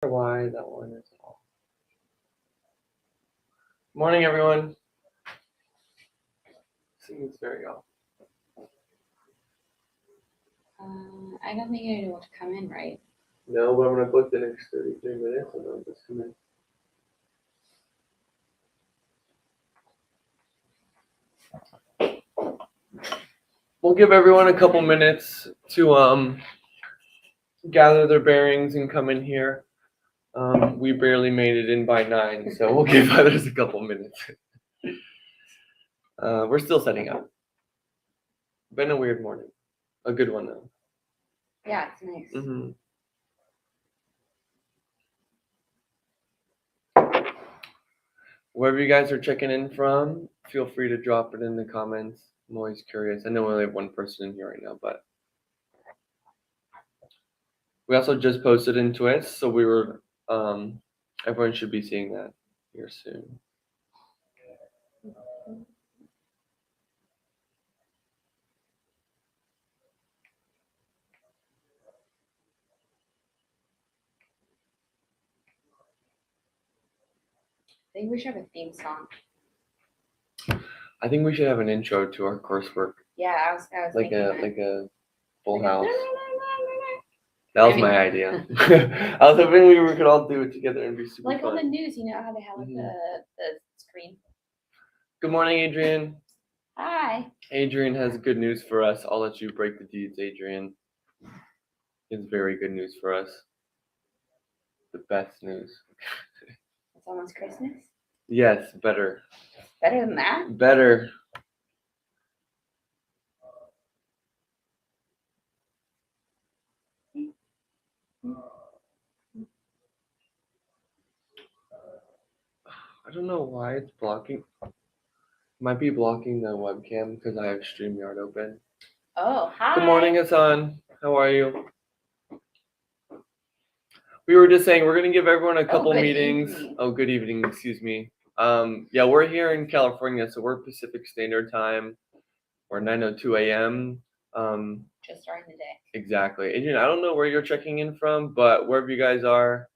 Why that one is off. Morning, everyone. Seems very off. I don't think anyone will come in, right? No, but I'm gonna book the next 33 minutes and then just come in. We'll give everyone a couple minutes to gather their bearings and come in here. We barely made it in by 9, so we'll give others a couple minutes. We're still setting up. Been a weird morning. A good one though. Yeah, it's nice. Mm-hmm. Wherever you guys are checking in from, feel free to drop it in the comments. I'm always curious. I know we only have one person in here right now, but we also just posted into it, so we were everyone should be seeing that here soon. I think we should have a theme song. I think we should have an intro to our coursework. Yeah, I was like thinking a full house. That was my idea. I was hoping we could all do it together and be super like fun. on the news, you know how they have like the screen. Good morning, Adrian. Hi. Adrian has good news for us. I'll let you break the deeds, Adrian. It's very good news for us. The best news. It's almost Christmas? Yes, better. Better than that? Better. I don't know why it's blocking. Might be blocking the webcam because I have StreamYard open. Oh, hi. Good morning, Hassan. How are you? We were just saying we're going to give everyone a couple meetings. Evening. Oh, good evening. Excuse me. Yeah, we're here in California, so we're Pacific Standard Time. We're 9:02 a.m. Just starting the day. Exactly. Adrian, I don't know where you're checking in from, but wherever you guys are,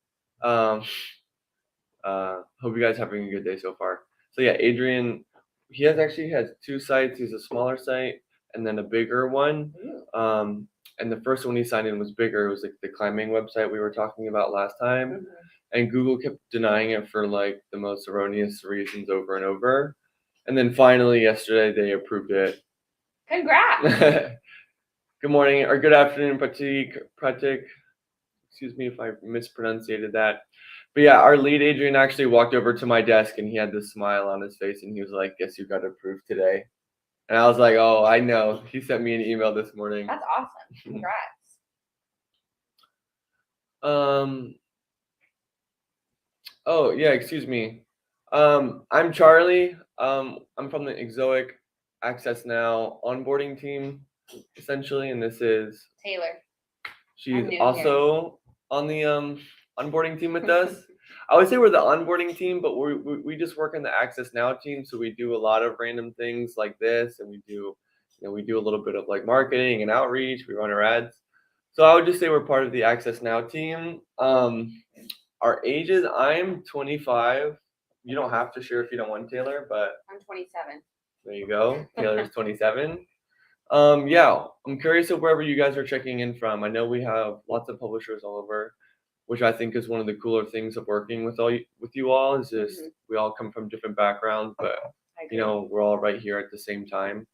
hope you guys are having a good day so far. So yeah, Adrian, he actually has 2 sites. He's a smaller site and then a bigger one. And the first one he signed in was bigger. It was like the climbing website we were talking about last time. Mm-hmm. And Google kept denying it for like the most erroneous reasons over and over. And then finally yesterday they approved it. Congrats. Good morning or good afternoon, Pratik. Excuse me if I mispronounced that. But yeah, our lead Adrian actually walked over to my desk and he had this smile on his face and he was like, "Guess you got approved today." And I was like, "Oh, I know." He sent me an email this morning. That's awesome. Congrats. Oh yeah, excuse me. I'm Charlie. I'm from the Ezoic Access Now onboarding team, essentially, and this is Taylor. She's also on the onboarding team with us. I would say we're the onboarding team, but we just work in the Access Now team, so we do a lot of random things like this, and we do a little bit of like marketing and outreach. We run our ads. So I would just say we're part of the Access Now team. Our ages, I'm 25. You don't have to share if you don't want, Taylor, but I'm 27. There you go. Taylor's 27. Yeah, I'm curious of wherever you guys are checking in from. I know we have lots of publishers all over, which I think is one of the cooler things of working with you all is just we all come from different backgrounds, but we're all right here at the same time.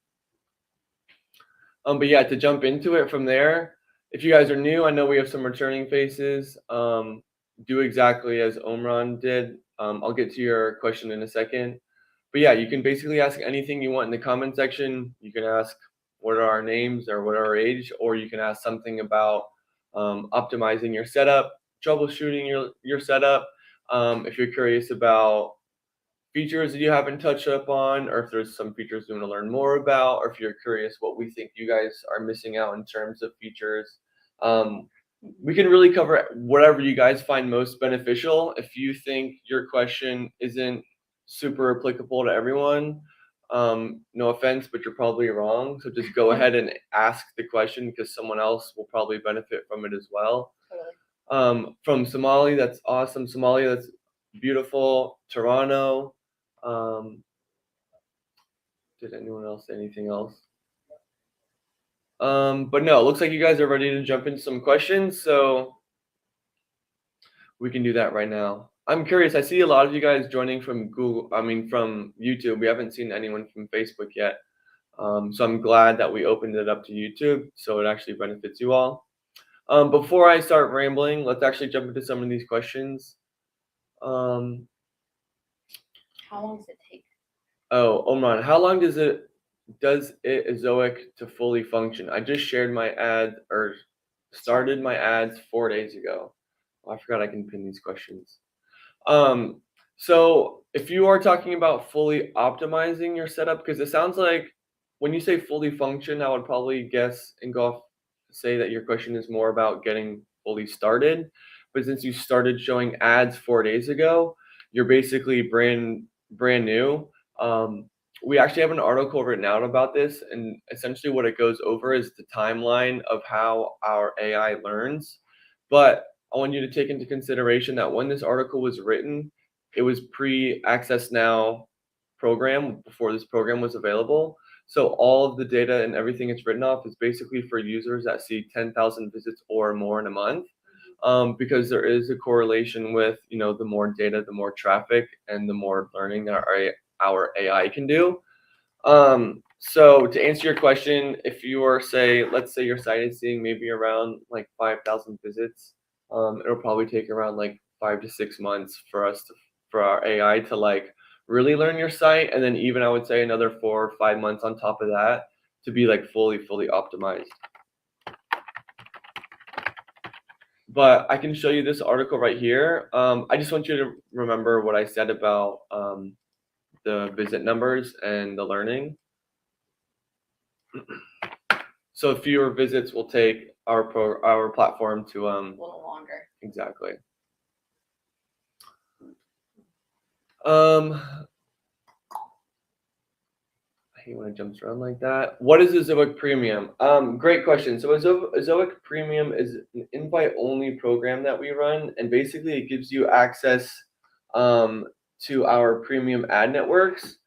But yeah, to jump into it from there, if you guys are new, I know we have some returning faces. Do exactly as Omran did. I'll get to your question in a second. But yeah, you can basically ask anything you want in the comment section. You can ask what are our names or what are our age, or you can ask something about optimizing your setup, troubleshooting your setup. If you're curious about features that you haven't touched up on, or if there's some features you want to learn more about, or if you're curious what we think you guys are missing out in terms of features. We can really cover whatever you guys find most beneficial. If you think your question isn't super applicable to everyone, no offense, but you're probably wrong. So just go ahead and ask the question because someone else will probably benefit from it as well. From Somali, that's awesome. Somalia, that's beautiful. Toronto. Did anyone else say anything else? But no, it looks like you guys are ready to jump into some questions, so we can do that right now. I'm curious, I see a lot of you guys joining from from YouTube. We haven't seen anyone from Facebook yet. So I'm glad that we opened it up to YouTube, so it actually benefits you all. Before I start rambling, let's actually jump into some of these questions. How long does it take? Oh, Omran, how long does it Ezoic to fully function? I just shared my ad or started my ads 4 days ago. Oh, I forgot I can pin these questions. So if you are talking about fully optimizing your setup, because it sounds like when you say fully function, I would probably guess and say that your question is more about getting fully started. But since you started showing ads 4 days ago, you're basically brand new. We actually have an article written out about this, and essentially what it goes over is the timeline of how our AI learns. But I want you to take into consideration that when this article was written, it was pre-Access Now program before this program was available. So all of the data and everything it's written off is basically for users that see 10,000 visits or more in a month, because there is a correlation with, the more data, the more traffic, and the more learning that our AI can do. So to answer your question, if you are let's say your site is seeing maybe around like 5,000 visits, it'll probably take around like 5 to 6 months for our AI to like really learn your site, and then even I would say another 4 or 5 months on top of that to be like fully optimized. But I can show you this article right here. I just want you to remember what I said about the visit numbers and the learning. So fewer visits will take our platform to A little longer. Exactly. I hate when it jumps around like that. What is a Zoic Premium? Great question. So a Zoic Premium is an invite-only program that we run, and basically it gives you access to our premium ad networks,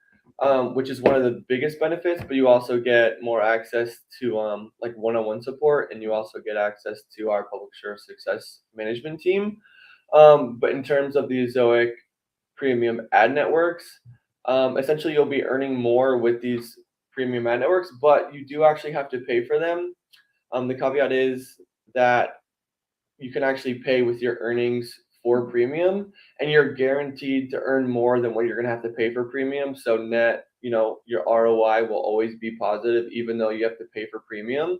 which is one of the biggest benefits. But you also get more access to like one-on-one support, and you also get access to our publisher success management team. But in terms of the Zoic Premium ad networks, essentially you'll be earning more with these premium ad networks, but you do actually have to pay for them. The caveat is that you can actually pay with your earnings for premium, and you're guaranteed to earn more than what you're going to have to pay for premium. So net, your ROI will always be positive, even though you have to pay for premium.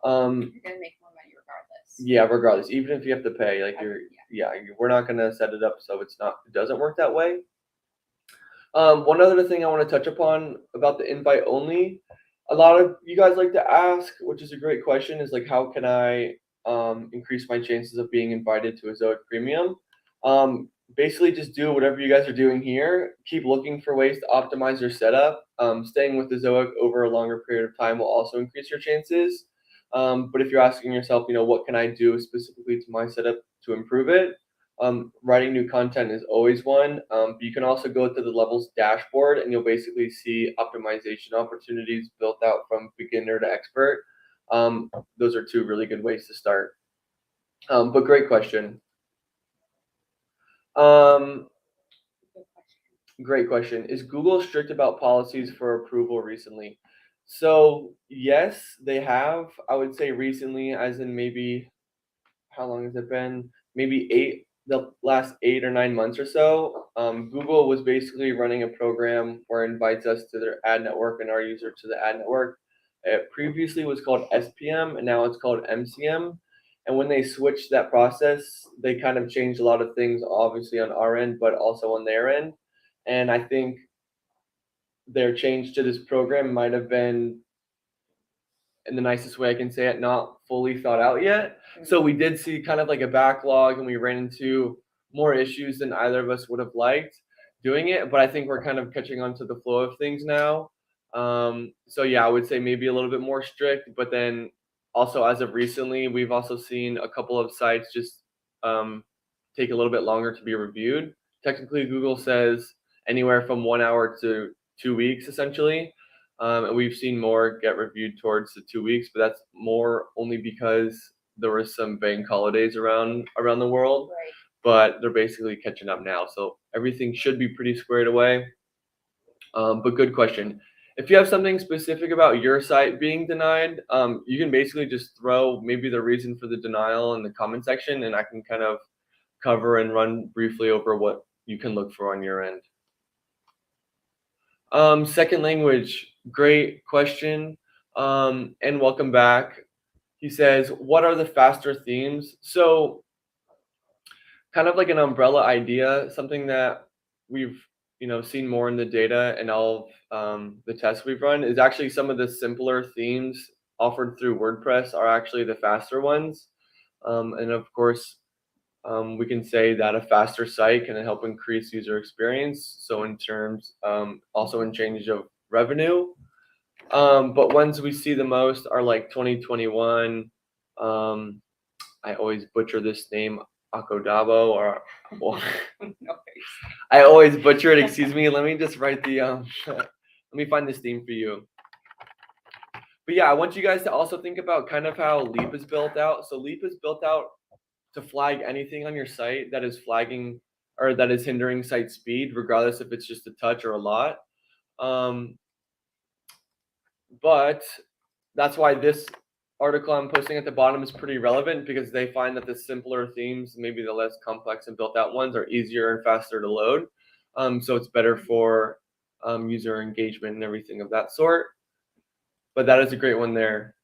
You're going to make more money regardless. Yeah, regardless, even if you have to pay, like we're not going to set it up so it doesn't work that way. One other thing I want to touch upon about the invite only, a lot of you guys like to ask, which is a great question, is like, how can I increase my chances of being invited to a Zoic Premium? Basically, just do whatever you guys are doing here. Keep looking for ways to optimize your setup. Staying with the Zoic over a longer period of time will also increase your chances. But if you're asking yourself, what can I do specifically to my setup to improve it? Writing new content is always one. But you can also go to the levels dashboard, and you'll basically see optimization opportunities built out from beginner to expert. Those are two really good ways to start. But great question. Great question. Is Google strict about policies for approval recently? So yes, they have. I would say recently, as in maybe, how long has it been? Maybe the last 8 or 9 months or so. Google was basically running a program where it invites us to their ad network and our user to the ad network. It previously was called SPM, and now it's called MCM. And when they switched that process, they kind of changed a lot of things, obviously on our end, but also on their end. And I think their change to this program might have been, in the nicest way I can say it, not fully thought out yet. So we did see kind of like a backlog, and we ran into more issues than either of us would have liked doing it. But I think we're kind of catching on to the flow of things now. So yeah, I would say maybe a little bit more strict, but then also as of recently, we've also seen a couple of sites just take a little bit longer to be reviewed. Technically, Google says anywhere from 1 hour to 2 weeks, essentially. And we've seen more get reviewed towards the 2 weeks, but that's more only because there were some bank holidays around the world. Right. But they're basically catching up now. So everything should be pretty squared away. But good question. If you have something specific about your site being denied, you can basically just throw maybe the reason for the denial in the comment section, and I can kind of cover and run briefly over what you can look for on your end. Second language, great question. And welcome back. He says, what are the faster themes? So kind of like an umbrella idea, something that we've seen more in the data and all of the tests we've run is actually some of the simpler themes offered through WordPress are actually the faster ones. And of course, we can say that a faster site can help increase user experience. So in terms, also in change of revenue. But ones we see the most are like 2021. I always butcher this name, Akodabo, or well, I always butcher it. Excuse me. Let me just write the let me find this theme for you. But yeah, I want you guys to also think about kind of how Leap is built out. So Leap is built out to flag anything on your site that is flagging or that is hindering site speed, regardless if it's just a touch or a lot. But that's why this article I'm posting at the bottom is pretty relevant, because they find that the simpler themes, maybe the less complex and built out ones, are easier and faster to load. So it's better for user engagement and everything of that sort. But that is a great one there.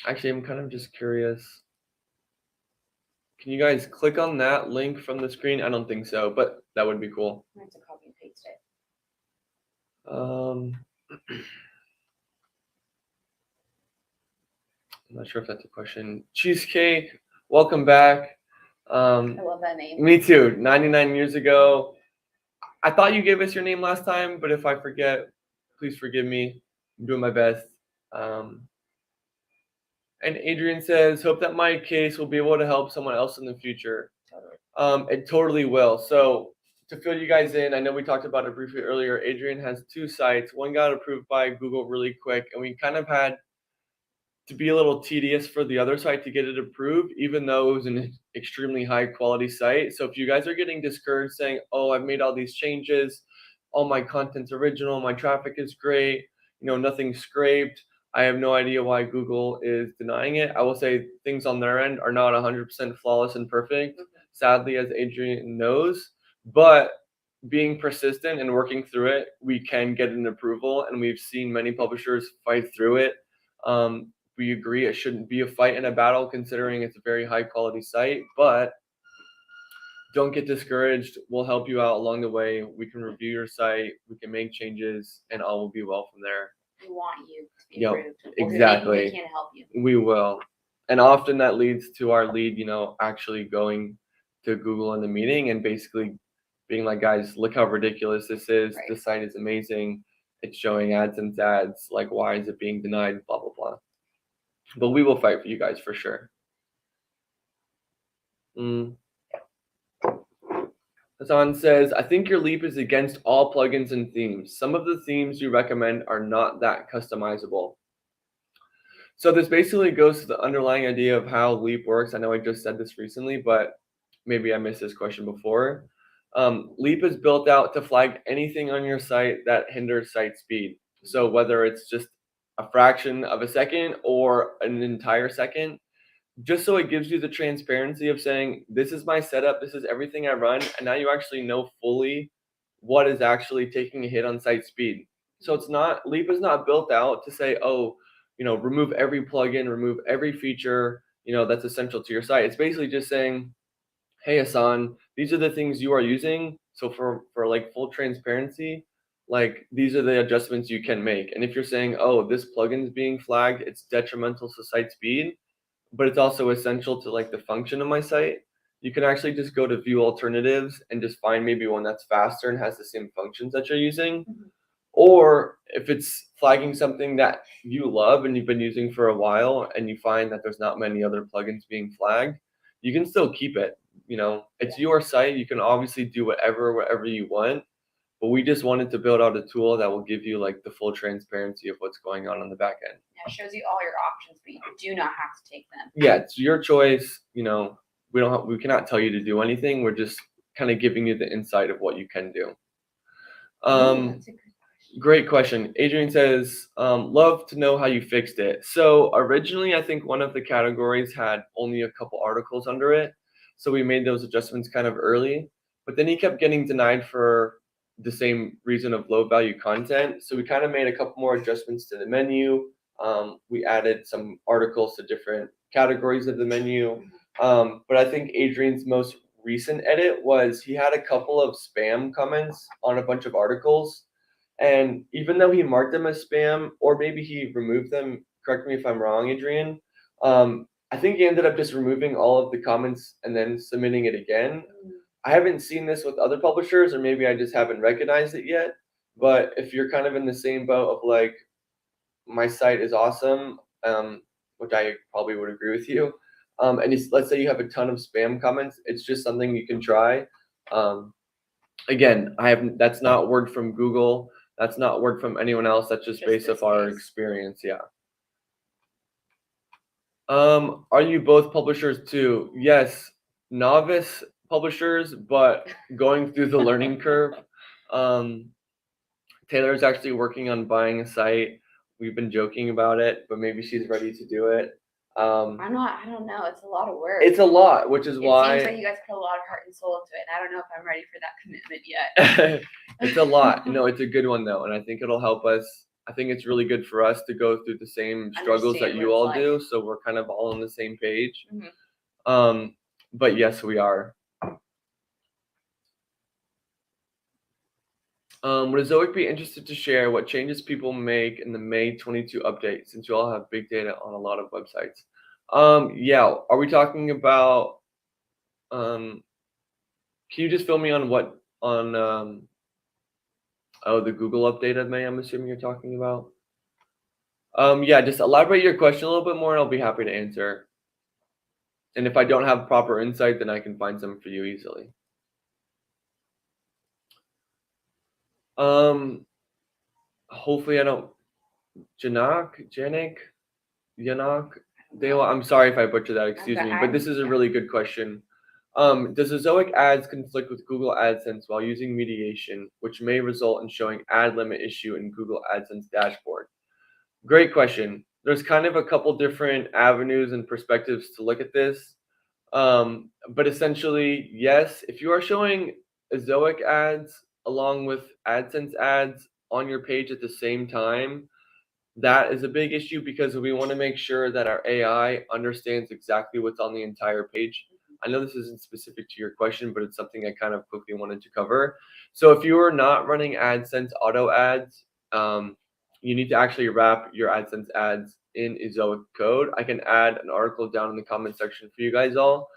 Actually, I'm kind of just curious. Can you guys click on that link from the screen? I don't think so, but that would be cool. I have to copy and paste it. I'm not sure if that's a question. Cheesecake, welcome back. I love that name. Me too. 99 years ago. I thought you gave us your name last time, but if I forget, please forgive me. I'm doing my best. And Adrian says, hope that my case will be able to help someone else in the future. Totally. It totally will. So to fill you guys in, I know we talked about it briefly earlier. Adrian has 2 sites. One got approved by Google really quick, and we kind of had to be a little tedious for the other site to get it approved, even though it was an extremely high quality site. So if you guys are getting discouraged saying, oh, I've made all these changes, all my content's original, my traffic is great, nothing's scraped, I have no idea why Google is denying it. I will say things on their end are not 100% flawless and perfect, sadly, as Adrian knows, but being persistent and working through it, we can get an approval, and we've seen many publishers fight through it. We agree it shouldn't be a fight and a battle, considering it's a very high quality site, but don't get discouraged. We'll help you out along the way. We can review your site, we can make changes, and all will be well from there. We want you to be Yep, approved. exactly. We can't help you. We will. And often that leads to our lead, actually going to Google in the meeting and basically being like, guys, look how ridiculous this is. Right. This site is amazing. It's showing Adsense ads. Like, why is it being denied? Blah, blah, blah. But we will fight for you guys for sure. Hassan says, I think your Leap is against all plugins and themes. Some of the themes you recommend are not that customizable. So this basically goes to the underlying idea of how Leap works. I know I just said this recently, but maybe I missed this question before. Leap is built out to flag anything on your site that hinders site speed. So whether it's just a fraction of a second or an entire second, just so it gives you the transparency of saying, this is my setup, this is everything I run, and now you actually know fully what is actually taking a hit on site speed. So Leap is not built out to say, oh, remove every plugin, remove every feature, that's essential to your site. It's basically just saying, hey, Hassan, these are the things you are using. So for like full transparency, like these are the adjustments you can make. And if you're saying, oh, this plugin is being flagged, it's detrimental to site speed, but it's also essential to like the function of my site, you can actually just go to view alternatives and just find maybe one that's faster and has the same functions that you're using. Or if it's flagging something that you love and you've been using for a while and you find that there's not many other plugins being flagged, you can still keep it. It's your site. You can obviously do whatever you want, but we just wanted to build out a tool that will give you like the full transparency of what's going on the back end. Yeah, it shows you all your options, but you do not have to take them. Yeah, it's your choice. We cannot tell you to do anything. We're just kind of giving you the insight of what you can do. That's a good question. Great question. Adrian says, love to know how you fixed it. So originally, I think one of the categories had only a couple articles under it. So we made those adjustments kind of early, but then he kept getting denied for the same reason of low value content. So we kind of made a couple more adjustments to the menu. We added some articles to different categories of the menu. But I think Adrian's most recent edit was he had a couple of spam comments on a bunch of articles. And even though he marked them as spam, or maybe he removed them, correct me if I'm wrong, Adrian, I think he ended up just removing all of the comments and then submitting it again. I haven't seen this with other publishers, or maybe I just haven't recognized it yet. But if you're kind of in the same boat of like, my site is awesome, which I probably would agree with you, and let's say you have a ton of spam comments, it's just something you can try. Again, that's not word from Google. That's not word from anyone else. That's just based off our experience. Yeah. Are you both publishers too? Yes, novice publishers, but going through the learning curve. Taylor's actually working on buying a site. We've been joking about it, but maybe she's ready to do it. I'm not. I don't know. It's a lot of work. It's a lot, which is why it seems like you guys put a lot of heart and soul into it. And I don't know if I'm ready for that commitment yet. It's a lot. It's a good one though, and I think it'll help us. I think it's really good for us to go through the same struggles that you all do, so we're kind of all on the same page. But yes, we are. Would Zoic be interested to share what changes people make in the May 22 update, since you all have big data on a lot of websites? Yeah, are we talking about, can you just fill me on what, the Google update of May, I'm assuming you're talking about? Yeah, just elaborate your question a little bit more and I'll be happy to answer. And if I don't have proper insight, then I can find some for you easily. Hopefully I don't. Janik, I'm sorry if I butchered that, excuse me, but this is a really good question. Does Ezoic ads conflict with Google AdSense while using mediation, which may result in showing ad limit issue in Google AdSense dashboard? Great question. There's kind of a couple different avenues and perspectives to look at this. But essentially, yes, if you are showing Ezoic ads along with AdSense ads on your page at the same time, that is a big issue because we want to make sure that our AI understands exactly what's on the entire page. I know this isn't specific to your question, but it's something I kind of quickly wanted to cover. So if you are not running AdSense auto ads, you need to actually wrap your AdSense ads in Ezoic code. I can add an article down in the comment section for you guys all.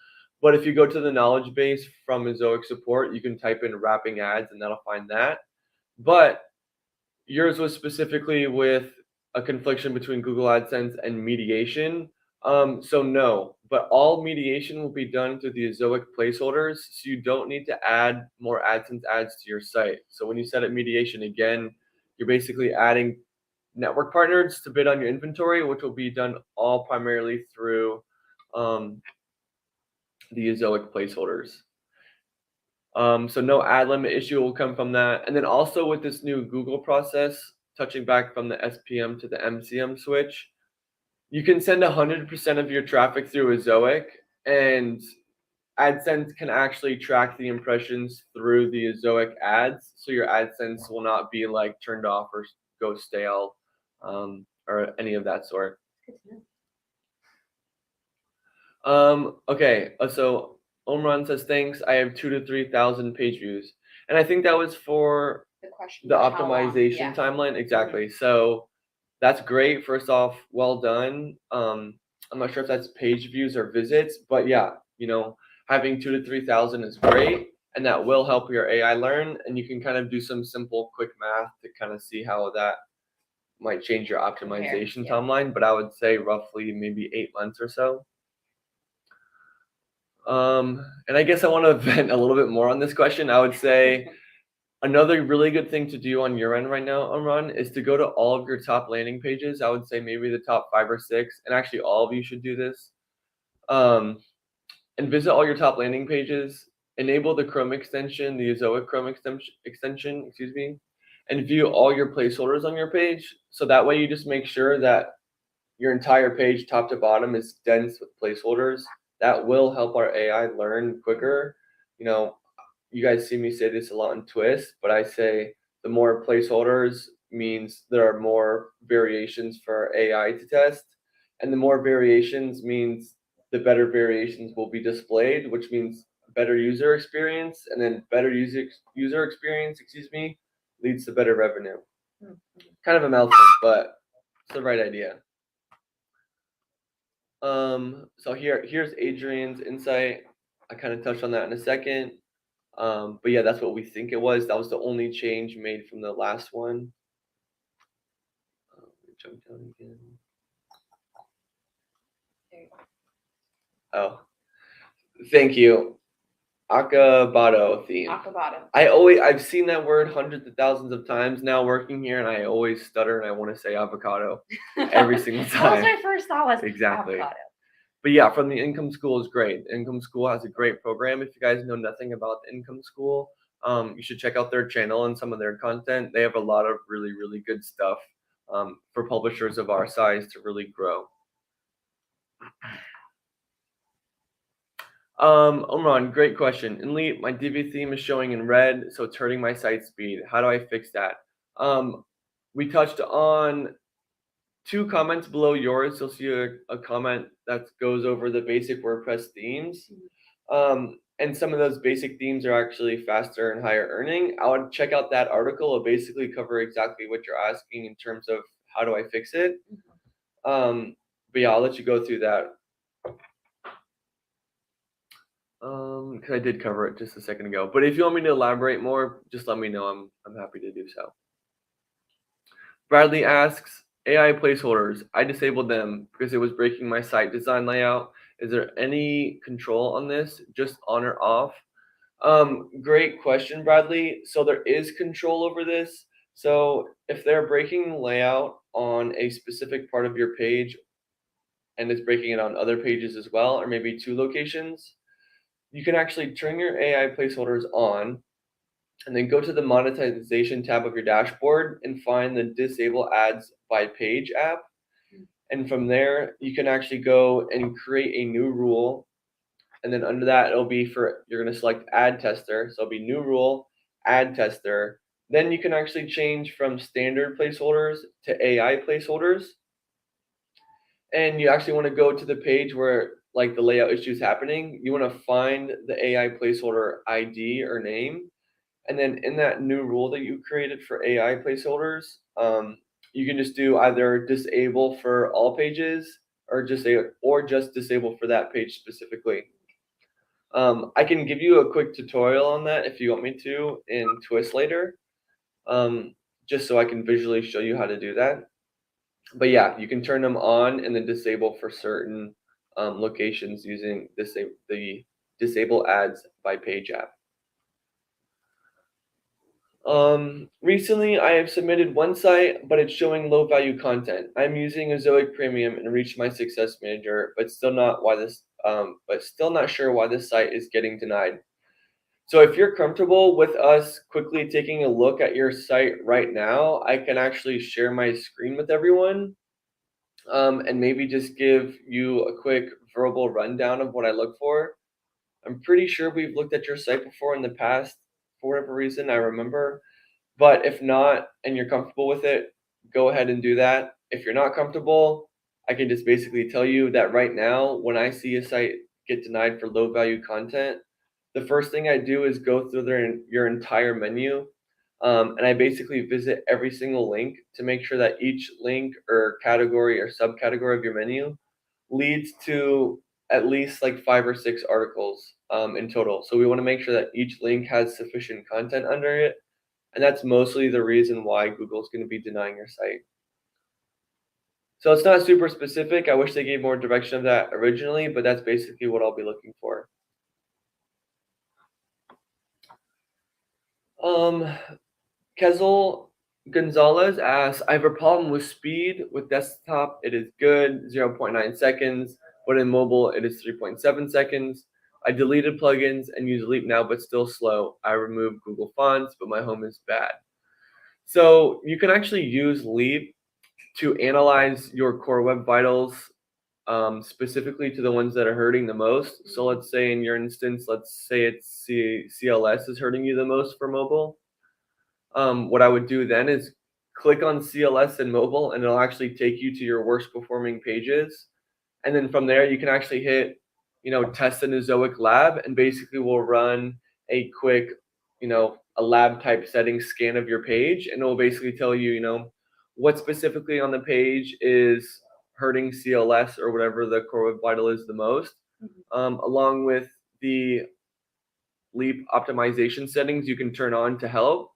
But if you go to the knowledge base from Ezoic support, you can type in wrapping ads and that'll find that. But yours was specifically with a confliction between Google AdSense and mediation. So no, but all mediation will be done through the Zoic placeholders. So you don't need to add more AdSense ads to your site. So when you set up mediation again, you're basically adding network partners to bid on your inventory, which will be done all primarily through the Ezoic placeholders. So no ad limit issue will come from that. And then also with this new Google process, touching back from the SPM to the MCM switch, you can send 100% of your traffic through Ezoic, and AdSense can actually track the impressions through the Ezoic ads. So your AdSense will not be like turned off or go stale, or any of that sort. Okay, so Omran says, thanks, I have 2,000 to 3,000 page views. And I think that was for the optimization timeline. Exactly. So that's great. First off, well done. I'm not sure if that's page views or visits, but yeah, having 2,000 to 3,000 is great. And that will help your AI learn. And you can kind of do some simple, quick math to kind of see how that might change your optimization timeline. But I would say roughly maybe 8 months or so. And I guess I want to vent a little bit more on this question. I would say another really good thing to do on your end right now, Amran, is to go to all of your top landing pages. I would say maybe the top 5 or 6, and actually all of you should do this. And visit all your top landing pages. Enable the Chrome extension, the Ezoic Chrome extension, excuse me, and view all your placeholders on your page. So that way you just make sure that your entire page, top to bottom, is dense with placeholders. That will help our AI learn quicker. You know, you guys see me say this a lot in Twist, but I say the more placeholders means there are more variations for AI to test, and the more variations means the better variations will be displayed, which means better user experience, and then better user experience, excuse me, leads to better revenue. Kind of a mouthful, but it's the right idea. So here's Adrian's insight. I kind of touched on that in a second. But yeah, that's what we think it was. That was the only change made from the last one. Jump down again. Oh, thank you. Acabado theme. Acabado. I've seen that word hundreds of thousands of times now working here, and I always stutter and I want to say avocado every single time. That was my first thought was Exactly. avocado. But yeah, from the Income School is great. Income School has a great program. If you guys know nothing about the Income School, you should check out their channel and some of their content. They have a lot of really, really good stuff for publishers of our size to really grow. Omran, great question. In Leap, my Divi theme is showing in red, so it's hurting my site speed. How do I fix that? We touched on 2 comments below yours. You'll see a comment that goes over the basic WordPress themes. And some of those basic themes are actually faster and higher earning. I would check out that article. It'll basically cover exactly what you're asking in terms of how do I fix it. But yeah, I'll let you go through that. Because I did cover it just a second ago. But if you want me to elaborate more, just let me know. I'm happy to do so. Bradley asks, AI placeholders, I disabled them because it was breaking my site design layout. Is there any control on this, just on or off? Great question, Bradley. So there is control over this. So if they're breaking layout on a specific part of your page and it's breaking it on other pages as well, or maybe 2 locations, you can actually turn your AI placeholders on and then go to the Monetization tab of your dashboard and find the Disable Ads by Page app. And from there, you can actually go and create a new rule. And then under that, it'll be you're going to select Ad Tester. So it'll be New Rule, Ad Tester. Then you can actually change from standard placeholders to AI placeholders. And you actually want to go to the page where like the layout issue is happening. You want to find the AI placeholder ID or name. And then in that new rule that you created for AI placeholders, you can just do either disable for all pages or just disable for that page specifically. I can give you a quick tutorial on that if you want me to in Twist later, just so I can visually show you how to do that. But yeah, you can turn them on and then disable for certain locations using the Disable Ads by Page app. Recently I have submitted one site, but it's showing low value content. I'm using a Zoic Premium and reached my success manager, but still not sure why this site is getting denied. So if you're comfortable with us quickly taking a look at your site right now, I can actually share my screen with everyone, and maybe just give you a quick verbal rundown of what I look for. I'm pretty sure we've looked at your site before in the past, for whatever reason, I remember. But if not, and you're comfortable with it, go ahead and do that. If you're not comfortable, I can just basically tell you that right now, when I see a site get denied for low value content, the first thing I do is go through your entire menu. And I basically visit every single link to make sure that each link or category or subcategory of your menu leads to at least like 5 or 6 articles in total. So we want to make sure that each link has sufficient content under it. And that's mostly the reason why Google's going to be denying your site. So it's not super specific. I wish they gave more direction of that originally, but that's basically what I'll be looking for. Kezel Gonzalez asks, I have a problem with speed. With desktop, it is good, 0.9 seconds, but in mobile, it is 3.7 seconds. I deleted plugins and use Leap now, but still slow. I removed Google Fonts, but my home is bad. So you can actually use Leap to analyze your core web vitals, specifically to the ones that are hurting the most. So let's say in your instance, let's say it's CLS is hurting you the most for mobile. What I would do then is click on CLS in mobile, and it'll actually take you to your worst performing pages. And then from there, you can actually hit, test in a Zoic lab, and basically we'll run a quick, a lab type setting scan of your page, and it will basically tell you, what specifically on the page is hurting CLS or whatever the core web vital is the most, along with the Leap optimization settings you can turn on to help.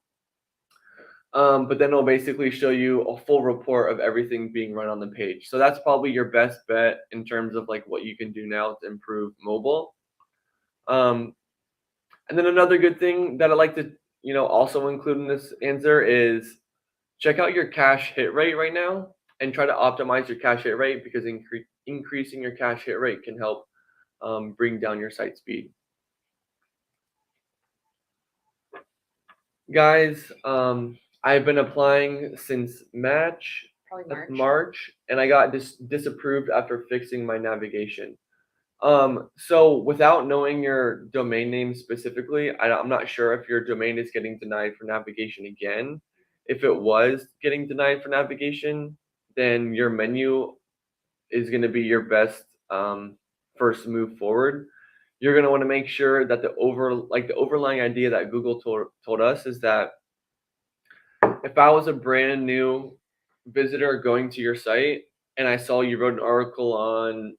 But then it'll basically show you a full report of everything being run on the page. So that's probably your best bet in terms of like what you can do now to improve mobile. And then another good thing that I like to, also include in this answer is check out your cache hit rate right now and try to optimize your cache hit rate, because increasing your cache hit rate can help bring down your site speed. Guys, I've been applying since March, and I got disapproved after fixing my navigation. So without knowing your domain name specifically, I'm not sure if your domain is getting denied for navigation again. If it was getting denied for navigation, then your menu is going to be your best first move forward. You're going to want to make sure that the overlying idea that Google told us is that if I was a brand new visitor going to your site and I saw you wrote an article on,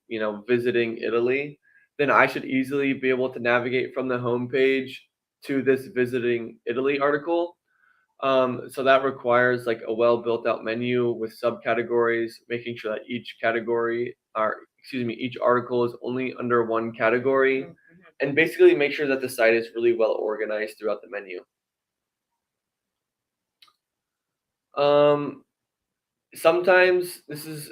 visiting Italy, then I should easily be able to navigate from the homepage to this visiting Italy article. So that requires like a well built out menu with subcategories, making sure that each article is only under one category, and basically make sure that the site is really well organized throughout the menu. Sometimes this is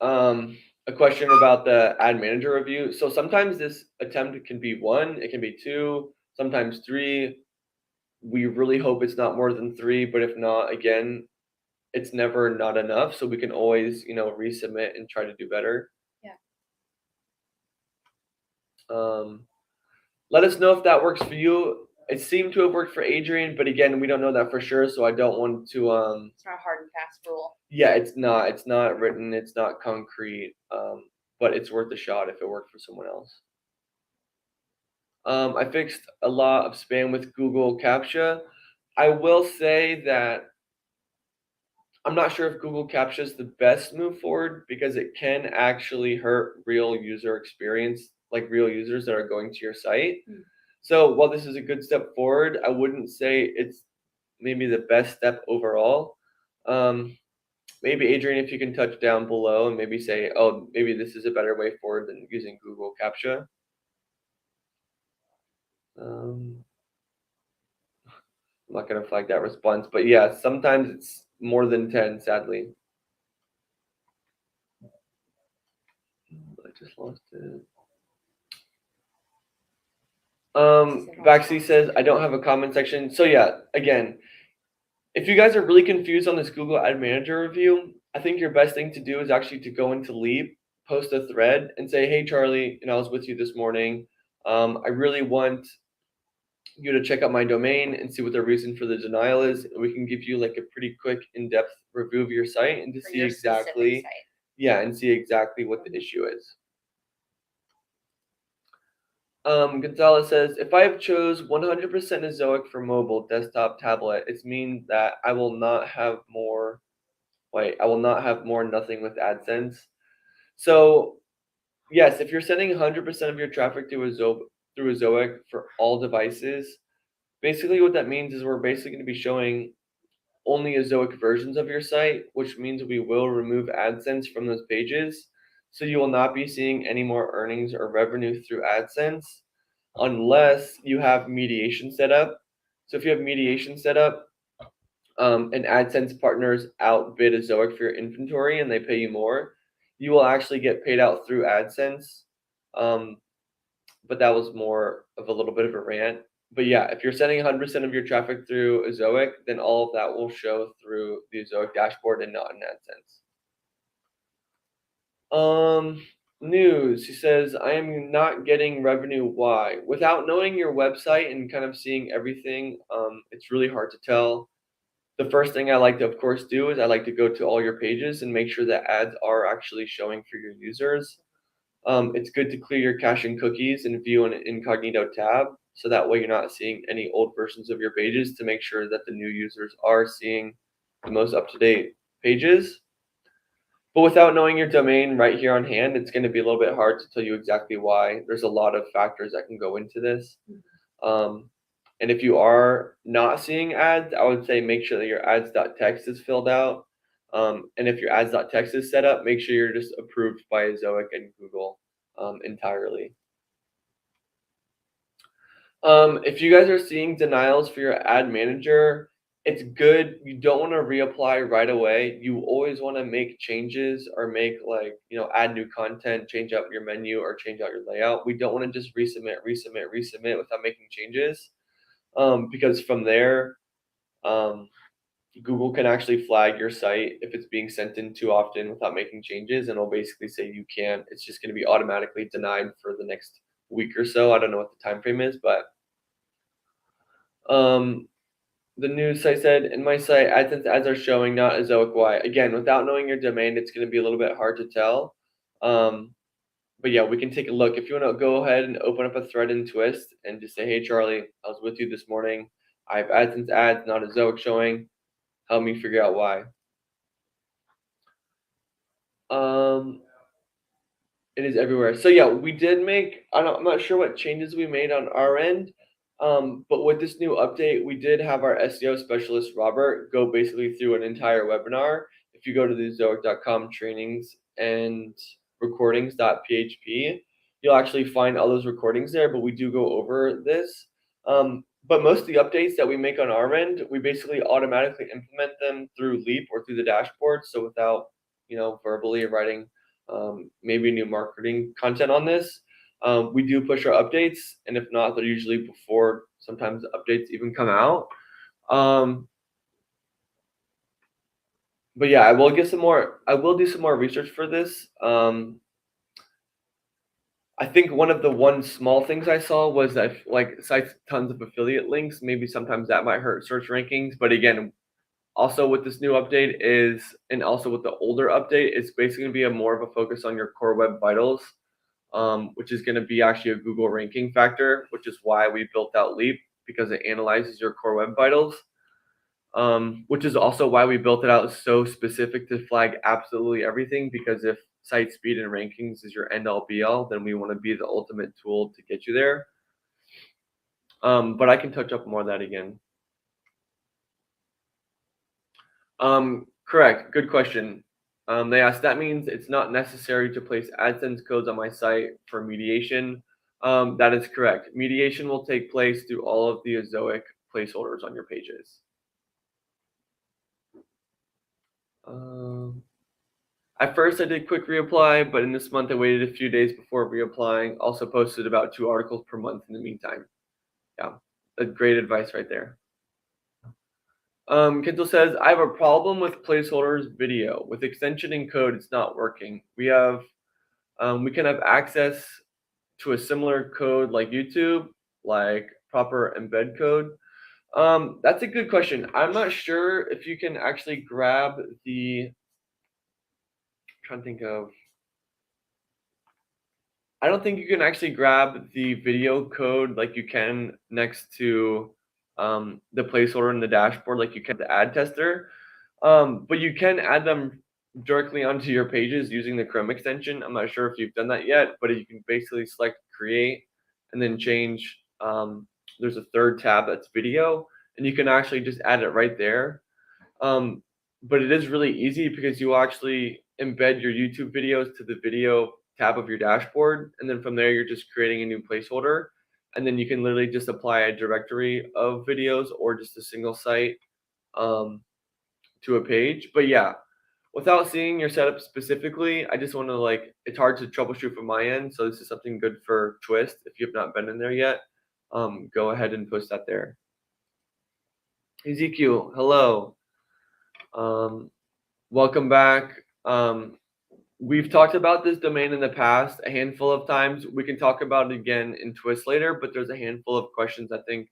a question about the ad manager review. So sometimes this attempt can be 1, it can be 2, sometimes 3. We really hope it's not more than 3, but if not, again, it's never not enough. So we can always, resubmit and try to do better. Yeah. Let us know if that works for you. It seemed to have worked for Adrian, but again, we don't know that for sure, so I don't want to it's not a hard and fast rule. Yeah, it's not written, it's not concrete, but it's worth a shot if it worked for someone else. I fixed a lot of spam with Google CAPTCHA. I will say that I'm not sure if Google CAPTCHA is the best move forward, because it can actually hurt real user experience, like real users that are going to your site. So while this is a good step forward, I wouldn't say it's maybe the best step overall. Maybe Adrian, if you can touch down below and maybe say, oh, maybe this is a better way forward than using Google CAPTCHA. I'm not going to flag that response, but yeah, sometimes it's more than 10, sadly. I just lost it. Baxi says, I don't have a comment section. So yeah, again, if you guys are really confused on this Google Ad Manager review, I think your best thing to do is actually to go into Leap, post a thread, and say, hey, Charlie, I was with you this morning. I really want you to check out my domain and see what the reason for the denial is. We can give you like a pretty quick, in-depth review of your site and to see exactly, and see exactly what the issue is. Gonzalez says, if I have chose 100% Ezoic for mobile, desktop, tablet, it means that I will not have more. Nothing with Adsense. So yes, if you're sending 100% of your traffic through Ezoic for all devices, basically what that means is we're basically going to be showing only Ezoic versions of your site, which means we will remove Adsense from those pages. So you will not be seeing any more earnings or revenue through Adsense unless you have mediation set up. So if you have mediation set up, and AdSense partners outbid a Zoic for your inventory and they pay you more, you will actually get paid out through AdSense. But that was more of a little bit of a rant. But yeah, if you're sending 100% of your traffic through Ezoic, then all of that will show through the Ezoic dashboard and not in AdSense. News. He says, I am not getting revenue. Why? Without knowing your website and kind of seeing everything, it's really hard to tell. The first thing I like to, of course, do is I like to go to all your pages and make sure that ads are actually showing for your users. It's good to clear your cache and cookies and view an incognito tab, so that way you're not seeing any old versions of your pages, to make sure that the new users are seeing the most up-to-date pages. But without knowing your domain right here on hand, it's going to be a little bit hard to tell you exactly why. There's a lot of factors that can go into this. And if you are not seeing ads, I would say make sure that your ads.txt is filled out. And if your ads.txt is set up, make sure you're just approved by Zoic and Google entirely. If you guys are seeing denials for your ad manager, it's good. You don't want to reapply right away. You always want to make changes or make, like, add new content, change out your menu or change out your layout. We don't want to just resubmit without making changes. Because from there, Google can actually flag your site if it's being sent in too often without making changes, and it'll basically say you can't. It's just going to be automatically denied for the next week or so. I don't know what the time frame is, but the news site said, in my site, AdSense ads are showing, not Ezoic. Why? Again, without knowing your domain, it's going to be a little bit hard to tell. But yeah, we can take a look. If you want to go ahead and open up a thread in Twist and just say, hey, Charlie, I was with you this morning. I have AdSense ads, not Ezoic showing. Help me figure out why. It is everywhere. So yeah, we did make, I'm not sure what changes we made on our end. But with this new update, we did have our SEO specialist, Robert, go basically through an entire webinar. If you go to the zoic.com trainings and recordings.php, you'll actually find all those recordings there, but we do go over this. But most of the updates that we make on our end, we basically automatically implement them through Leap or through the dashboard. So without, verbally writing maybe new marketing content on this, we do push our updates, and if not, they're usually before sometimes the updates even come out. But yeah, I will do some more research for this. I think one small things I saw was that, like, sites tons of affiliate links, maybe sometimes that might hurt search rankings. But again, also with this new update and also with the older update, it's basically going to be more of a focus on your core web vitals, which is going to be actually a Google ranking factor, which is why we built out Leap, because it analyzes your core web vitals, which is also why we built it out so specific to flag absolutely everything, because if site speed and rankings is your end all be all, then we want to be the ultimate tool to get you there. But I can touch up more of that again. Correct. Good question. They asked, that means it's not necessary to place AdSense codes on my site for mediation. That is correct. Mediation will take place through all of the Zoic placeholders on your pages. At first, I did quick reapply, but in this month, I waited a few days before reapplying. Also posted about 2 articles per month in the meantime. Yeah, that's great advice right there. Kendall says, I have a problem with placeholders video. With extension and code, it's not working. We can have access to a similar code like YouTube, like proper embed code. That's a good question. I'm not sure if you can actually grab the, trying to think of, I don't think you can actually grab the video code like you can next to the placeholder in the dashboard like you can the ad tester. But you can add them directly onto your pages using the Chrome extension. I'm not sure if you've done that yet, but you can basically select create and then change. There's a third tab that's video, and you can actually just add it right there. But it is really easy because you actually embed your YouTube videos to the video tab of your dashboard, and then from there you're just creating a new placeholder, and then you can literally just apply a directory of videos or just a single site to a page. But yeah, without seeing your setup specifically, I just want to it's hard to troubleshoot from my end. So this is something good for Twist. If you have not been in there yet, go ahead and post that there. Ezekiel, hello. Welcome back. We've talked about this domain in the past a handful of times. We can talk about it again in Twist later, but there's a handful of questions I think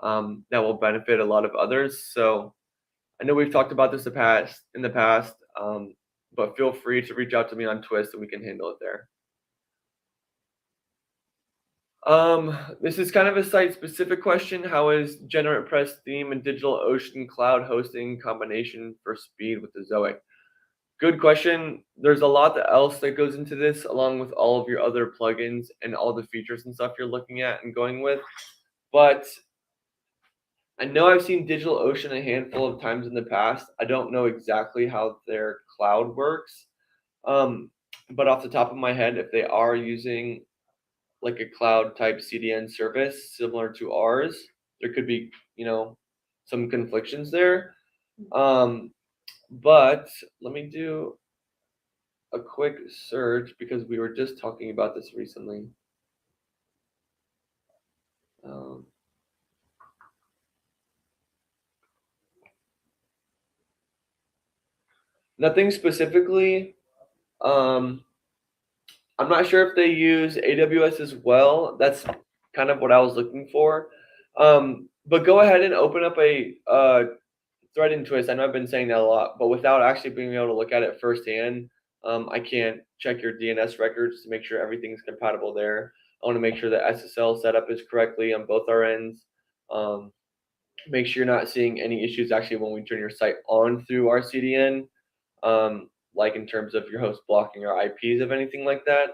that will benefit a lot of others. So I know we've talked about this in the past, but feel free to reach out to me on Twist and we can handle it there. This is kind of a site-specific question. How is GeneratePress theme and DigitalOcean cloud hosting combination for speed with the Zoic? Good question. There's a lot else that goes into this, along with all of your other plugins and all the features and stuff you're looking at and going with. But I know I've seen DigitalOcean a handful of times in the past. I don't know exactly how their cloud works. But off the top of my head, if they are using like a cloud type CDN service similar to ours, there could be, some conflictions there. But let me do a quick search because we were just talking about this recently. Nothing specifically. I'm not sure if they use AWS as well. That's kind of what I was looking for. But go ahead and open up a thread in Twist. I know I've been saying that a lot, but without actually being able to look at it firsthand, I can't check your DNS records to make sure everything's compatible there. I want to make sure that SSL setup is correctly on both our ends. Make sure you're not seeing any issues actually when we turn your site on through our CDN, like in terms of your host blocking our IPs of anything like that.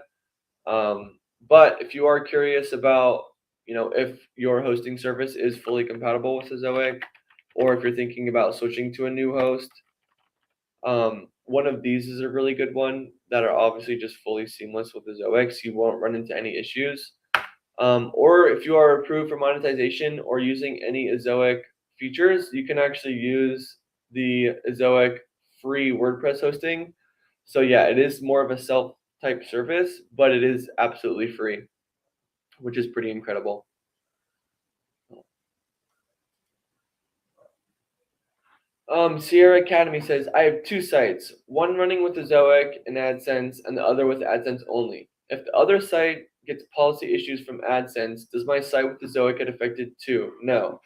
But if you are curious about, if your hosting service is fully compatible with the Zoic, or if you're thinking about switching to a new host, one of these is a really good one that are obviously just fully seamless with the Zoic, so you won't run into any issues. Or if you are approved for monetization or using any Ezoic features, you can actually use the Ezoic free WordPress hosting. So yeah, it is more of a self-type service, but it is absolutely free, which is pretty incredible. Sierra Academy says, I have two sites, one running with the Zoic and Adsense and the other with Adsense only. If the other site gets policy issues from Adsense, does my site with the Zoic get affected too? No,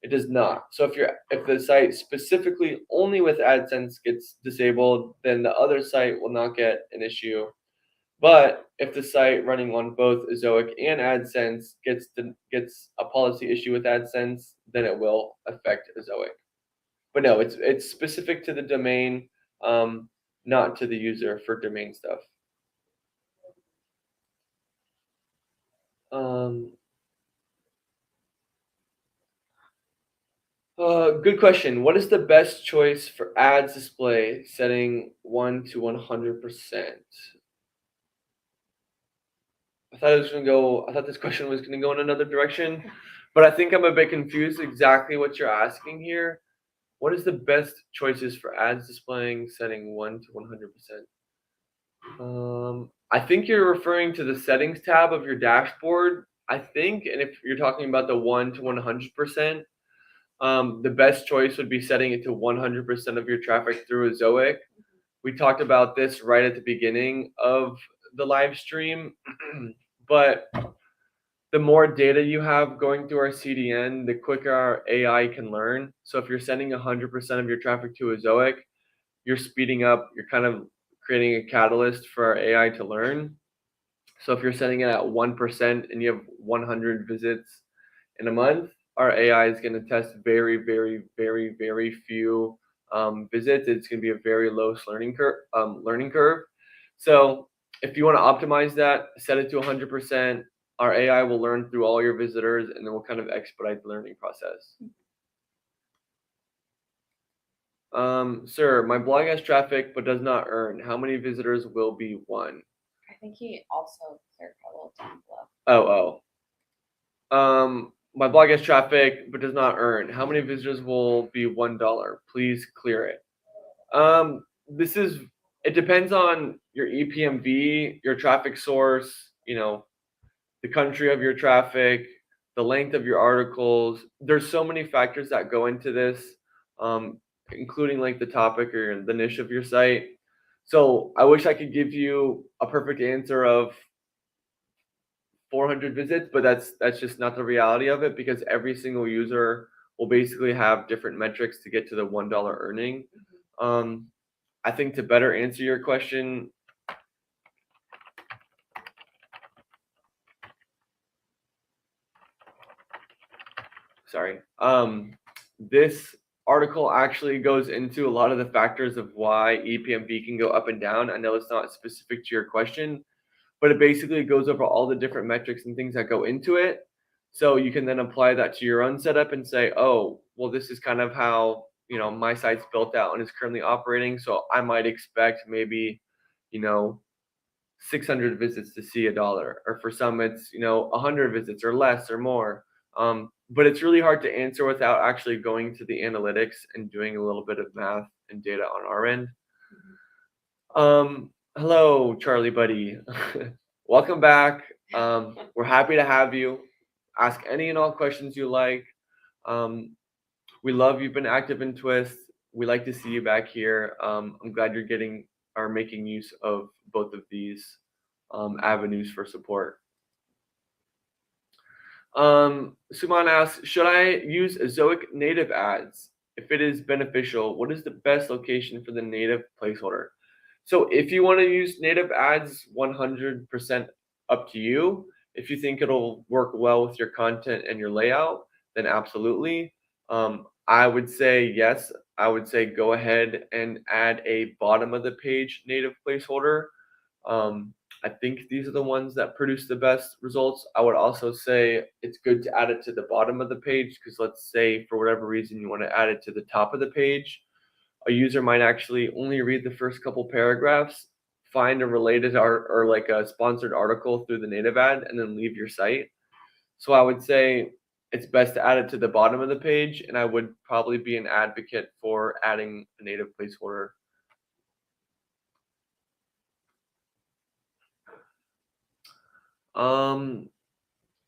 it does not. So if the site specifically only with Adsense gets disabled, then the other site will not get an issue. But if the site running on both Zoic and Adsense gets a policy issue with Adsense, then it will affect Zoic. But no, it's specific to the domain, not to the user for domain stuff. Good question. What is the best choice for ads display setting 1 to 100%? I thought this question was gonna go in another direction, but I think I'm a bit confused exactly what you're asking here. What is the best choices for ads displaying setting 1 to 100%? I think you're referring to the settings tab of your dashboard, I think, and if you're talking about the 1 to 100%, the best choice would be setting it to 100% of your traffic through a Zoic. We talked about this right at the beginning of the live stream, but the more data you have going through our CDN, the quicker our AI can learn. So if you're sending 100% of your traffic to a Zoic, you're speeding up, you're kind of creating a catalyst for our AI to learn. So if you're sending it at 1% and you have 100 visits in a month, our AI is going to test very, very, very, very few visits. It's going to be a very low learning curve. So if you want to optimize that, set it to 100%. Our AI will learn through all your visitors, and then we'll kind of expedite the learning process. Sir, my blog has traffic but does not earn. How many visitors will be one? I think he also clarified a little down below. Oh. My blog gets traffic but does not earn. How many visitors will be $1? Please clear it. It depends on your Epmb, your traffic source, the country of your traffic, the length of your articles. There's so many factors that go into this, including like the topic or the niche of your site. So I wish I could give you a perfect answer of 400 visits, but that's just not the reality of it, because every single user will basically have different metrics to get to the $1 earning. I think to better answer your question, this article actually goes into a lot of the factors of why Epmb can go up and down. I know it's not specific to your question, but it basically goes over all the different metrics and things that go into it. So you can then apply that to your own setup and say, oh, well, this is kind of how, my site's built out and is currently operating. So I might expect maybe, 600 visits to see $1, or for some it's 100 visits or less or more. But it's really hard to answer without actually going to the analytics and doing a little bit of math and data on our end. Hello, Charlie buddy. Welcome back. We're happy to have you. Ask any and all questions you like. We love you've been active in Twist. We like to see you back here. I'm glad you're making use of both of these avenues for support. Suman asks, should I use Zoic native ads? If it is beneficial, what is the best location for the native placeholder? So if you want to use native ads, 100% up to you. If you think it'll work well with your content and your layout, then absolutely. I would say yes. I would say go ahead and add a bottom of the page native placeholder. I think these are the ones that produce the best results. I would also say it's good to add it to the bottom of the page, because let's say for whatever reason you want to add it to the top of the page. A user might actually only read the first couple paragraphs, find a related or like a sponsored article through the native ad, and then leave your site. So I would say it's best to add it to the bottom of the page, and I would probably be an advocate for adding a native placeholder.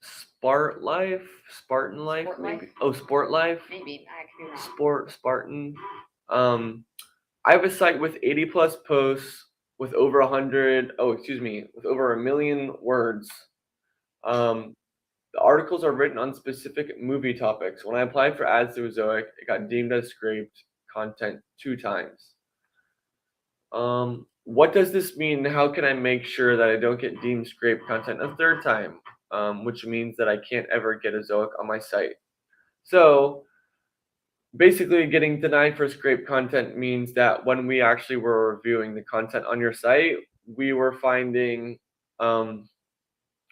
Spartan Life, Sport maybe. Life? Oh, Sport Life. Maybe I could be wrong. Spartan. I have a site with 80 plus posts with over with over 1 million words. The articles are written on specific movie topics. When I applied for ads through Zoic, it got deemed as scraped content 2 times. What does this mean? How can I make sure that I don't get deemed scraped content a 3rd time? Which means that I can't ever get a Zoic on my site. So basically, getting denied for scraped content means that when we actually were reviewing the content on your site, we were finding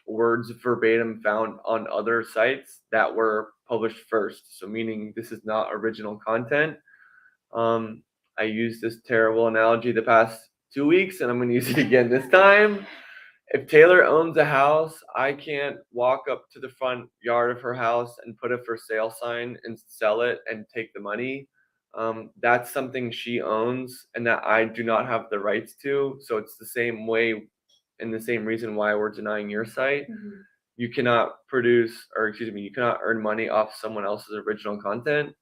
words verbatim found on other sites that were published first. So meaning this is not original content. I used this terrible analogy the past 2 weeks, and I'm going to use it again this time. If Taylor owns a house, I can't walk up to the front yard of her house and put a for sale sign and sell it and take the money. That's something she owns and that I do not have the rights to. So it's the same way and the same reason why we're denying your site. You cannot you cannot earn money off someone else's original content.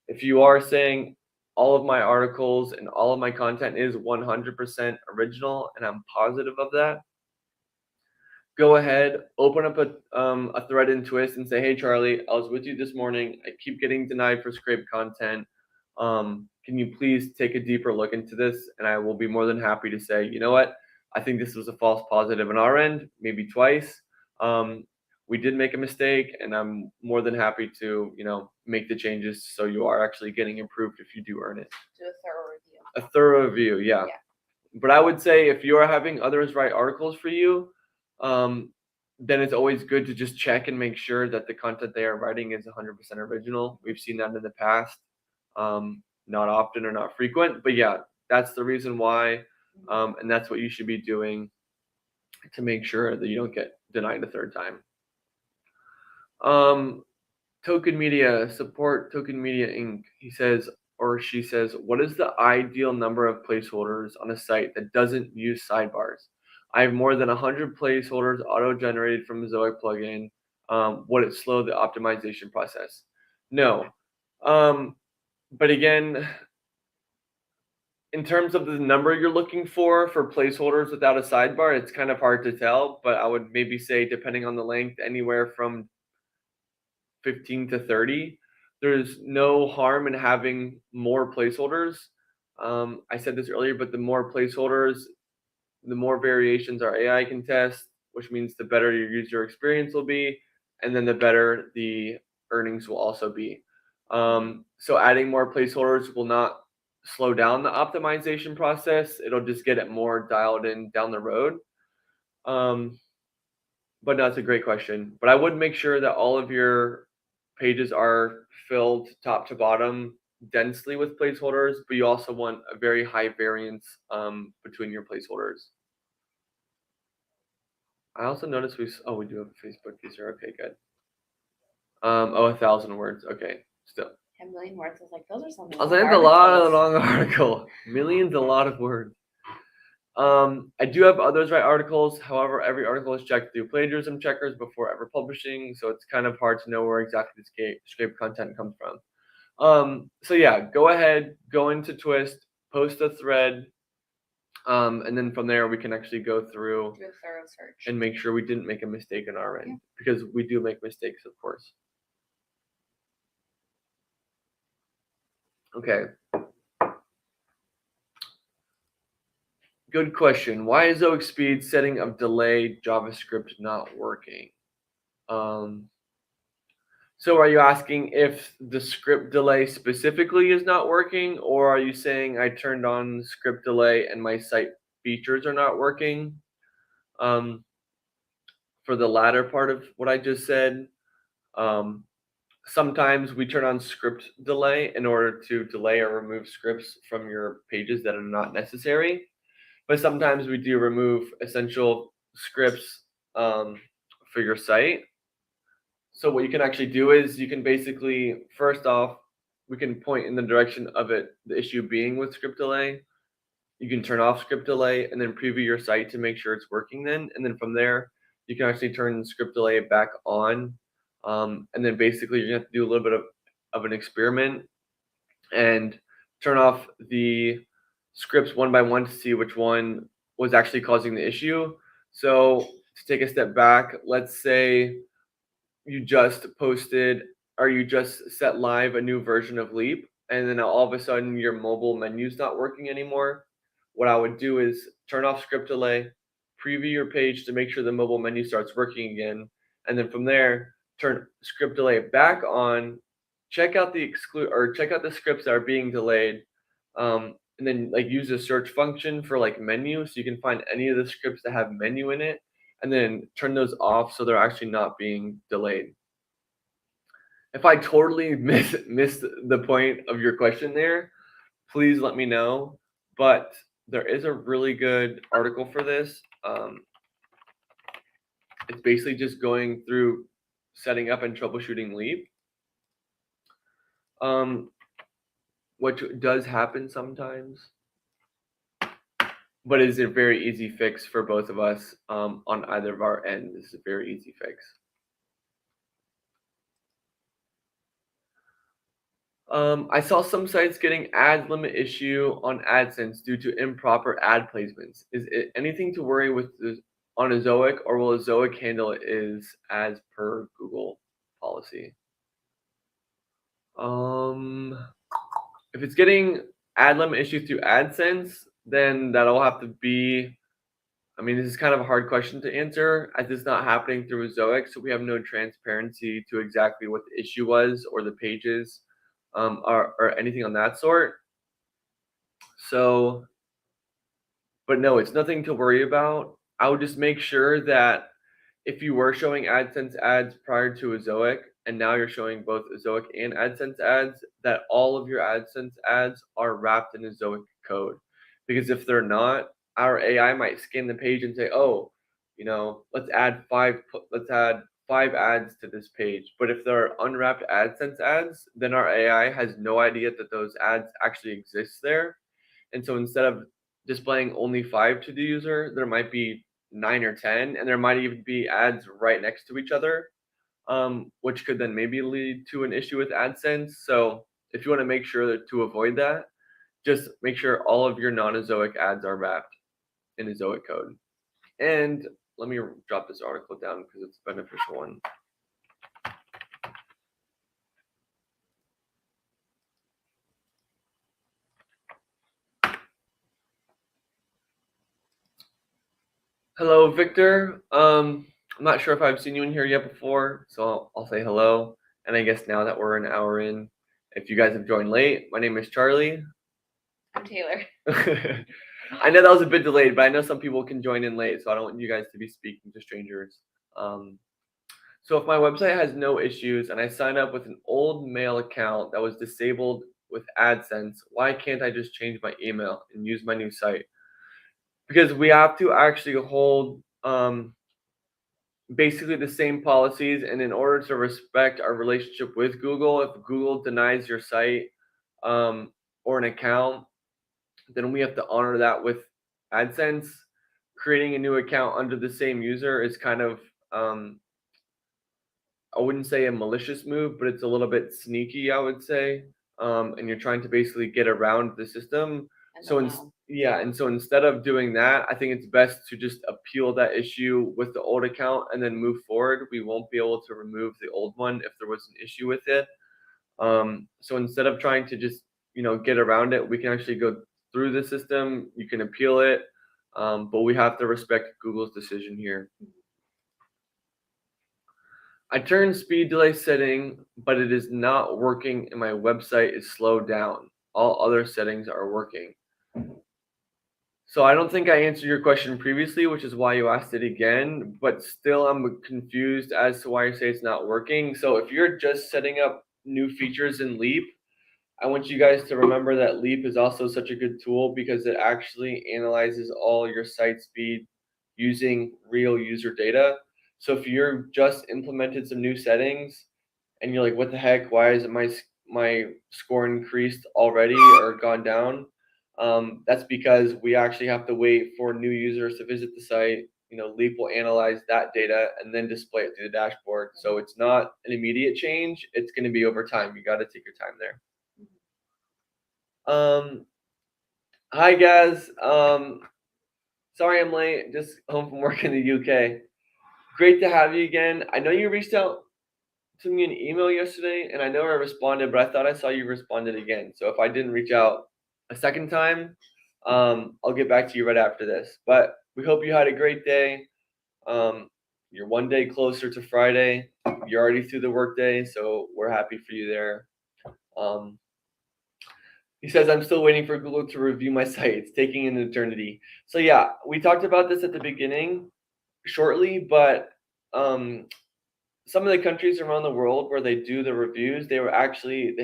If you are saying all of my articles and all of my content is 100% original, and I'm positive of that, go ahead, open up a thread in Twist and say, hey, Charlie, I was with you this morning. I keep getting denied for scraped content. Can you please take a deeper look into this? And I will be more than happy to say, you know what? I think this was a false positive on our end, maybe twice. We did make a mistake, and I'm more than happy to, make the changes so you are actually getting improved if you do earn it. Do a thorough review. A thorough review, yeah. But I would say if you are having others write articles for you, then it's always good to just check and make sure that the content they are writing is 100% original. We've seen that in the past, not often or not frequent, but yeah, that's the reason why, and that's what you should be doing to make sure that you don't get denied a 3rd time. Token Media, support Token Media Inc. He says, or she says, what is the ideal number of placeholders on a site that doesn't use sidebars? I have more than 100 placeholders auto-generated from the Zoic plugin. Would it slow the optimization process? No. But again, in terms of the number you're looking for placeholders without a sidebar, it's kind of hard to tell, but I would maybe say, depending on the length, anywhere from 15 to 30. There's no harm in having more placeholders. I said this earlier, but the more placeholders, the more variations our AI can test, which means the better your user experience will be, and then the better the earnings will also be. So adding more placeholders will not slow down the optimization process. It'll just get it more dialed in down the road. But no, that's a great question. But I would make sure that all of your pages are filled top to bottom densely with placeholders, but you also want a very high variance between your placeholders. I also noticed we do have a Facebook user. Okay, good. 1,000 words. Okay, still. 10 million words. I was like, those are something. I was like, that's a lot of long article. Millions, a lot of words. I do have others write articles. However, every article is checked through plagiarism checkers before ever publishing, so it's kind of hard to know where exactly the scraped content comes from. So yeah, go ahead, go into Twist, post a thread, and then from there we can actually go through, do a thorough search, and make sure we didn't make a mistake on our end, because we do make mistakes, of course. Okay. Good question. Why is Zoic speed setting of delay JavaScript not working? So are you asking if the script delay specifically is not working, or are you saying I turned on script delay and my site features are not working? For the latter part of what I just said, sometimes we turn on script delay in order to delay or remove scripts from your pages that are not necessary. But sometimes we do remove essential scripts for your site. So what you can actually do is you can basically, first off, we can point in the direction of the issue being with script delay. You can turn off script delay and then preview your site to make sure it's working then. And then from there, you can actually turn script delay back on. And then basically you're gonna have to do a little bit of an experiment and turn off the scripts one by one to see which one was actually causing the issue. So to take a step back, let's say you just posted or you just set live a new version of Leap, and then all of a sudden your mobile menu's not working anymore. What I would do is turn off script delay, preview your page to make sure the mobile menu starts working again, and then from there turn script delay back on, check out the scripts that are being delayed, and then use the search function for menu, so you can find any of the scripts that have menu in it, and then turn those off so they're actually not being delayed. If I totally missed the point of your question there, please let me know. But there is a really good article for this. It's basically just going through setting up and troubleshooting Leap, which does happen sometimes, but is a very easy fix for both of us on either of our ends. This is a very easy fix. I saw some sites getting ad limit issue on Adsense due to improper ad placements. Is it anything to worry with on Ezoic, or will Ezoic handle it as per Google policy? If it's getting ad limit issue through Adsense, then that'll have to be, this is kind of a hard question to answer as it's not happening through Zoic, so we have no transparency to exactly what the issue was or the pages or anything on that sort. So, but no, it's nothing to worry about. I would just make sure that if you were showing AdSense ads prior to Ezoic, and now you're showing both Ezoic and AdSense ads, that all of your AdSense ads are wrapped in Ezoic code. Because if they're not, our AI might scan the page and say, oh, let's add 5 ads to this page. But if there are unwrapped AdSense ads, then our AI has no idea that those ads actually exist there. And so instead of displaying only 5 to the user, there might be 9 or 10, and there might even be ads right next to each other, which could then maybe lead to an issue with AdSense. So if you want to make sure that to avoid that, just make sure all of your non-Ezoic ads are wrapped in Ezoic code. And let me drop this article down because it's a beneficial one. Hello, Victor. I'm not sure if I've seen you in here yet before, so I'll say hello. And I guess now that we're an hour in, if you guys have joined late, my name is Charlie. I'm Taylor. I know that was a bit delayed, but I know some people can join in late, so I don't want you guys to be speaking to strangers. So if my website has no issues and I sign up with an old mail account that was disabled with AdSense, why can't I just change my email and use my new site? Because we have to actually hold basically the same policies, and in order to respect our relationship with Google, if Google denies your site or an account, then we have to honor that with AdSense. Creating a new account under the same user is kind of I wouldn't say a malicious move, but it's a little bit sneaky, I would say. And you're trying to basically get around the system. So instead of doing that, I think it's best to just appeal that issue with the old account and then move forward. We won't be able to remove the old one if there was an issue with it. So instead of trying to just get around it, we can actually go through the system. You can appeal it, but we have to respect Google's decision here. I turned speed delay setting, but it is not working and my website is slowed down. All other settings are working. So I don't think I answered your question previously, which is why you asked it again, but still I'm confused as to why you say it's not working. So if you're just setting up new features in Leap, I want you guys to remember that Leap is also such a good tool because it actually analyzes all your site speed using real user data. So if you're just implemented some new settings and you're like, what the heck, why is my score increased already or gone down? That's because we actually have to wait for new users to visit the site. Leap will analyze that data and then display it through the dashboard. So it's not an immediate change. It's going to be over time. You got to take your time there. Hi guys. Sorry I'm late. Just home from work in the UK. Great to have you again. I know you reached out to me an email yesterday, and I know I responded, but I thought I saw you responded again. So if I didn't reach out a second time, I'll get back to you right after this. But we hope you had a great day. You're one day closer to Friday. You're already through the workday, so we're happy for you there. He says, I'm still waiting for Google to review my site. It's taking an eternity. So yeah, we talked about this at the beginning shortly, but some of the countries around the world where they do the reviews, they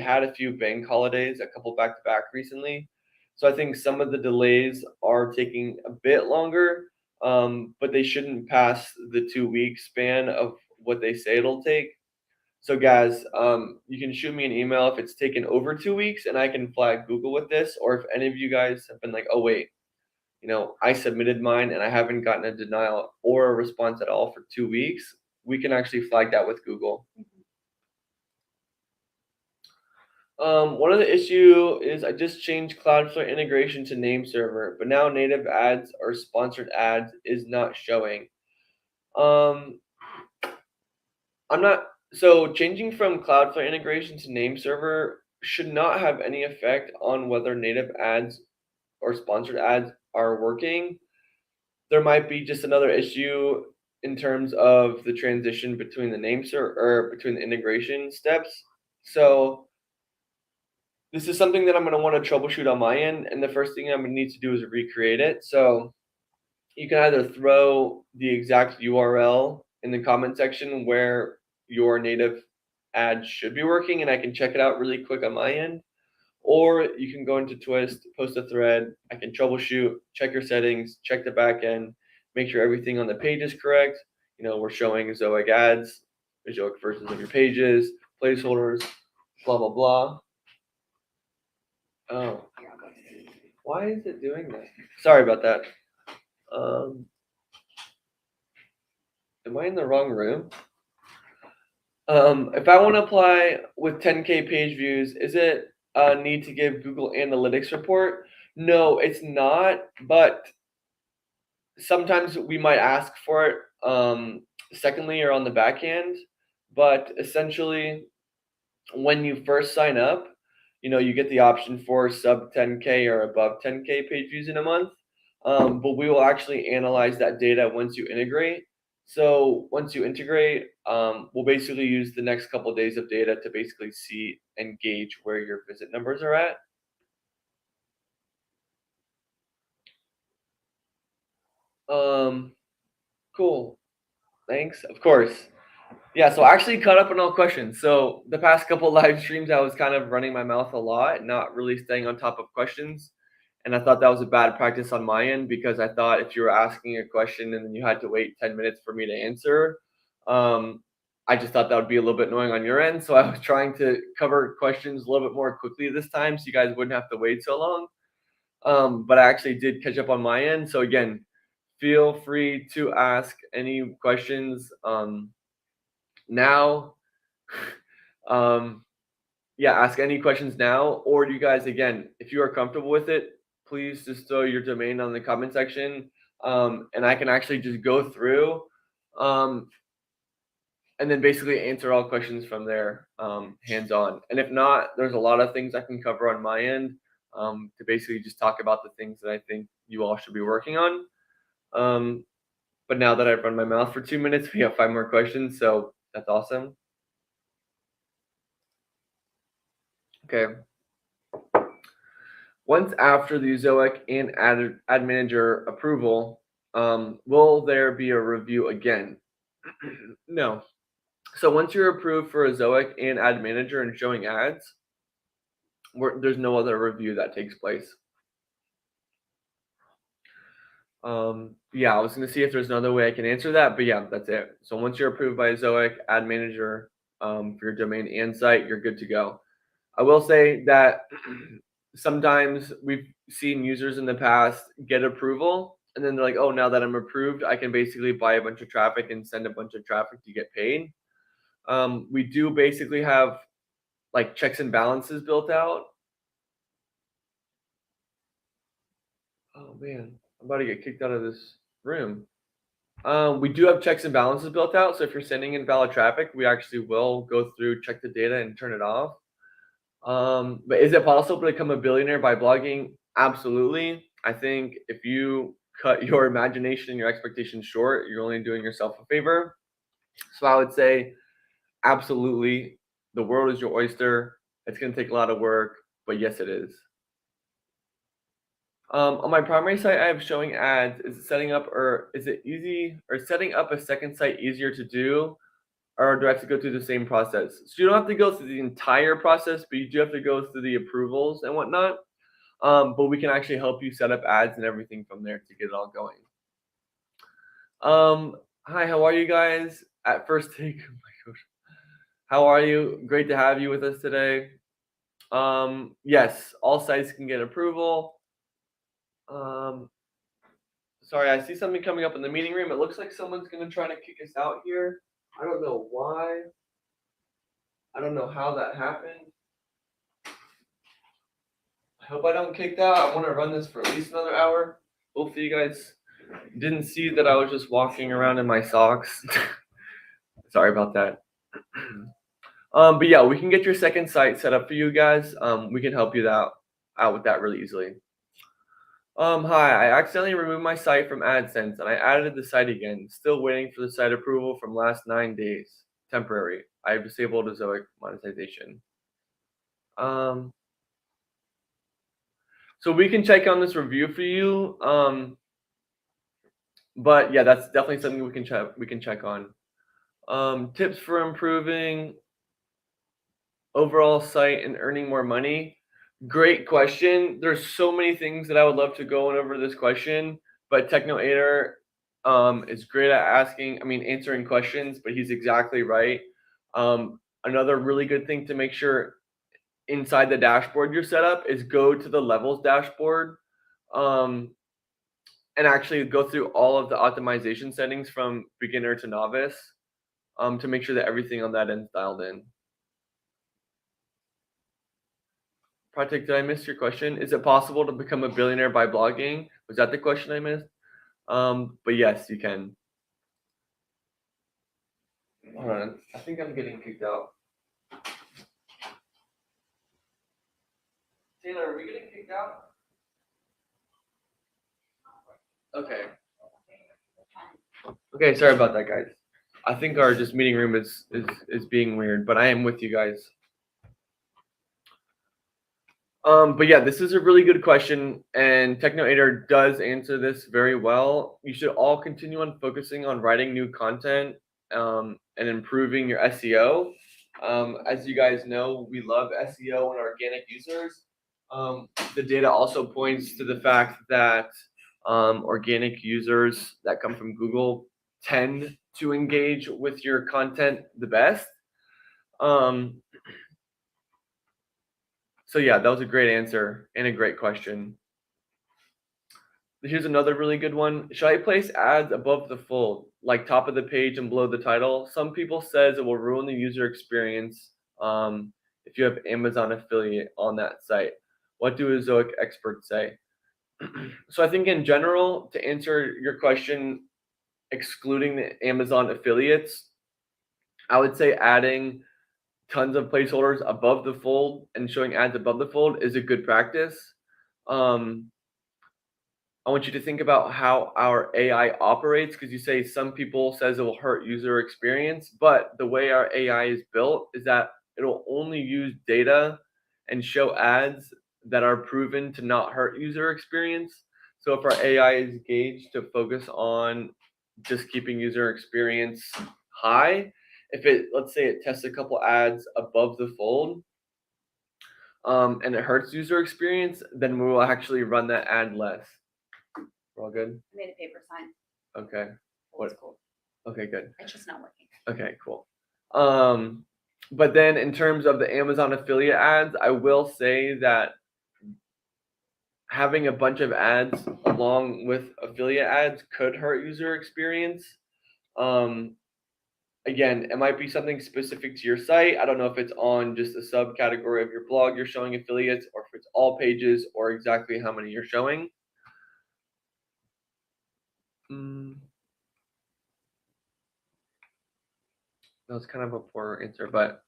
had a few bank holidays, a couple back to back recently. So I think some of the delays are taking a bit longer, but they shouldn't pass the 2-week span of what they say it'll take. So guys, you can shoot me an email if it's taken over 2 weeks and I can flag Google with this, or if any of you guys have been like, oh wait, I submitted mine and I haven't gotten a denial or a response at all for 2 weeks, we can actually flag that with Google. One of the issue is I just changed Cloudflare integration to name server, but now native ads or sponsored ads is not showing. So changing from Cloudflare integration to name server should not have any effect on whether native ads or sponsored ads are working. There might be just another issue in terms of the transition between the name server or between the integration steps. So this is something that I'm going to want to troubleshoot on my end, and the first thing I'm going to need to do is recreate it. So you can either throw the exact URL in the comment section where your native ad should be working, and I can check it out really quick on my end. Or you can go into Twist, post a thread, I can troubleshoot, check your settings, check the back end, make sure everything on the page is correct. We're showing Zoic ads Ezoic versions of your pages, placeholders, blah, blah, blah. Oh, why is it doing that? Sorry about that. Am I in the wrong room? If I want to apply with 10K page views, is it a need to give Google Analytics report? No, it's not, but sometimes we might ask for it secondly or on the back end. But essentially, when you first sign up, you get the option for sub 10K or above 10K page views in a month. But we will actually analyze that data once you integrate. So once you integrate, we'll basically use the next couple of days of data to basically see and gauge where your visit numbers are at. Cool. Thanks. Of course. Yeah, so I actually caught up on all questions. So the past couple live streams, I was kind of running my mouth a lot, not really staying on top of questions. And I thought that was a bad practice on my end because I thought if you were asking a question and then you had to wait 10 minutes for me to answer, I just thought that would be a little bit annoying on your end. So I was trying to cover questions a little bit more quickly this time so you guys wouldn't have to wait so long. But I actually did catch up on my end. So again, feel free to ask any questions now. Ask any questions now, or do you guys, again, if you are comfortable with it, please just throw your domain on the comment section, and I can actually just go through and then basically answer all questions from there, hands-on. And if not, there's a lot of things I can cover on my end to basically just talk about the things that I think you all should be working on. But now that I've run my mouth for 2 minutes, we have 5 more questions, so that's awesome. Okay. Once after the Zoic and ad manager approval, will there be a review again? No. So once you're approved for a Zoic and ad manager and showing ads, there's no other review that takes place. I was going to see if there's another way I can answer that, but yeah, that's it. So once you're approved by a Zoic ad manager for your domain and site, you're good to go. I will say that sometimes we've seen users in the past get approval and then they're like, oh, now that I'm approved, I can basically buy a bunch of traffic and send a bunch of traffic to get paid. We do basically have like checks and balances built out. Oh man, I'm about to get kicked out of this room. We do have checks and balances built out. So if you're sending invalid traffic, we actually will go through, check the data and turn it off. But is it possible to become a billionaire by blogging? Absolutely. I think if you cut your imagination and your expectations short, you're only doing yourself a favor. So I would say absolutely. The world is your oyster. It's going to take a lot of work, but yes, it is. On my primary site, I have showing ads. Is it setting up setting up a second site easier to do? Or do I have to go through the same process? So you don't have to go through the entire process, but you do have to go through the approvals and whatnot. But we can actually help you set up ads and everything from there to get it all going. Hi, how are you guys? At first take, oh my gosh. How are you? Great to have you with us today. Yes, all sites can get approval. Sorry, I see something coming up in the meeting room. It looks like someone's going to try to kick us out here. I don't know why. I don't know how that happened. I hope I don't kick out. I want to run this for at least another hour. Hopefully you guys didn't see that I was just walking around in my socks. Sorry about that. But yeah, we can get your second site set up for you guys. We can help you out with that really easily. Hi, I accidentally removed my site from Adsense and I added the site again. Still waiting for the site approval from last 9 days. Temporary. I have disabled Zoic monetization. So we can check on this review for you. But yeah, that's definitely something we can check on. Tips for improving overall site and earning more money. Great question. There's so many things that I would love to go over this question, but Technoator is great at answering questions, but he's exactly right. Another really good thing to make sure inside the dashboard you're set up is go to the levels dashboard and actually go through all of the optimization settings from beginner to novice to make sure that everything on that end's dialed in. Pratik, did I miss your question? Is it possible to become a billionaire by blogging? Was that the question I missed? But yes, you can. Hold on, I think I'm getting kicked out. Taylor, are we getting kicked out? Okay. Okay, sorry about that, guys. I think our just meeting room is being weird, but I am with you guys. But yeah, this is a really good question, and TechnoAder does answer this very well. You should all continue on focusing on writing new content and improving your SEO. As you guys know, we love SEO and organic users. The data also points to the fact that organic users that come from Google tend to engage with your content the best. So yeah, that was a great answer and a great question. Here's another really good one. Should I place ads above the fold, like top of the page and below the title? Some people says it will ruin the user experience if you have Amazon affiliate on that site. What do Ezoic experts say? So I think in general, to answer your question, excluding the Amazon affiliates, I would say adding tons of placeholders above the fold and showing ads above the fold is a good practice. I want you to think about how our AI operates, because you say some people says it will hurt user experience, but the way our AI is built is that it'll only use data and show ads that are proven to not hurt user experience. So if our AI is gauged to focus on just keeping user experience high, if it, let's say it tests a couple ads above the fold, and it hurts user experience, then we will actually run that ad less. We're all good? I made a paper sign. Okay. What? Cool. Okay, good. It's just not working. Okay, cool. But then in terms of the Amazon affiliate ads, I will say that having a bunch of ads along with affiliate ads could hurt user experience. Again, it might be something specific to your site. I don't know if it's on just a subcategory of your blog you're showing affiliates, or if it's all pages, or exactly how many you're showing. That was kind of a poor answer, but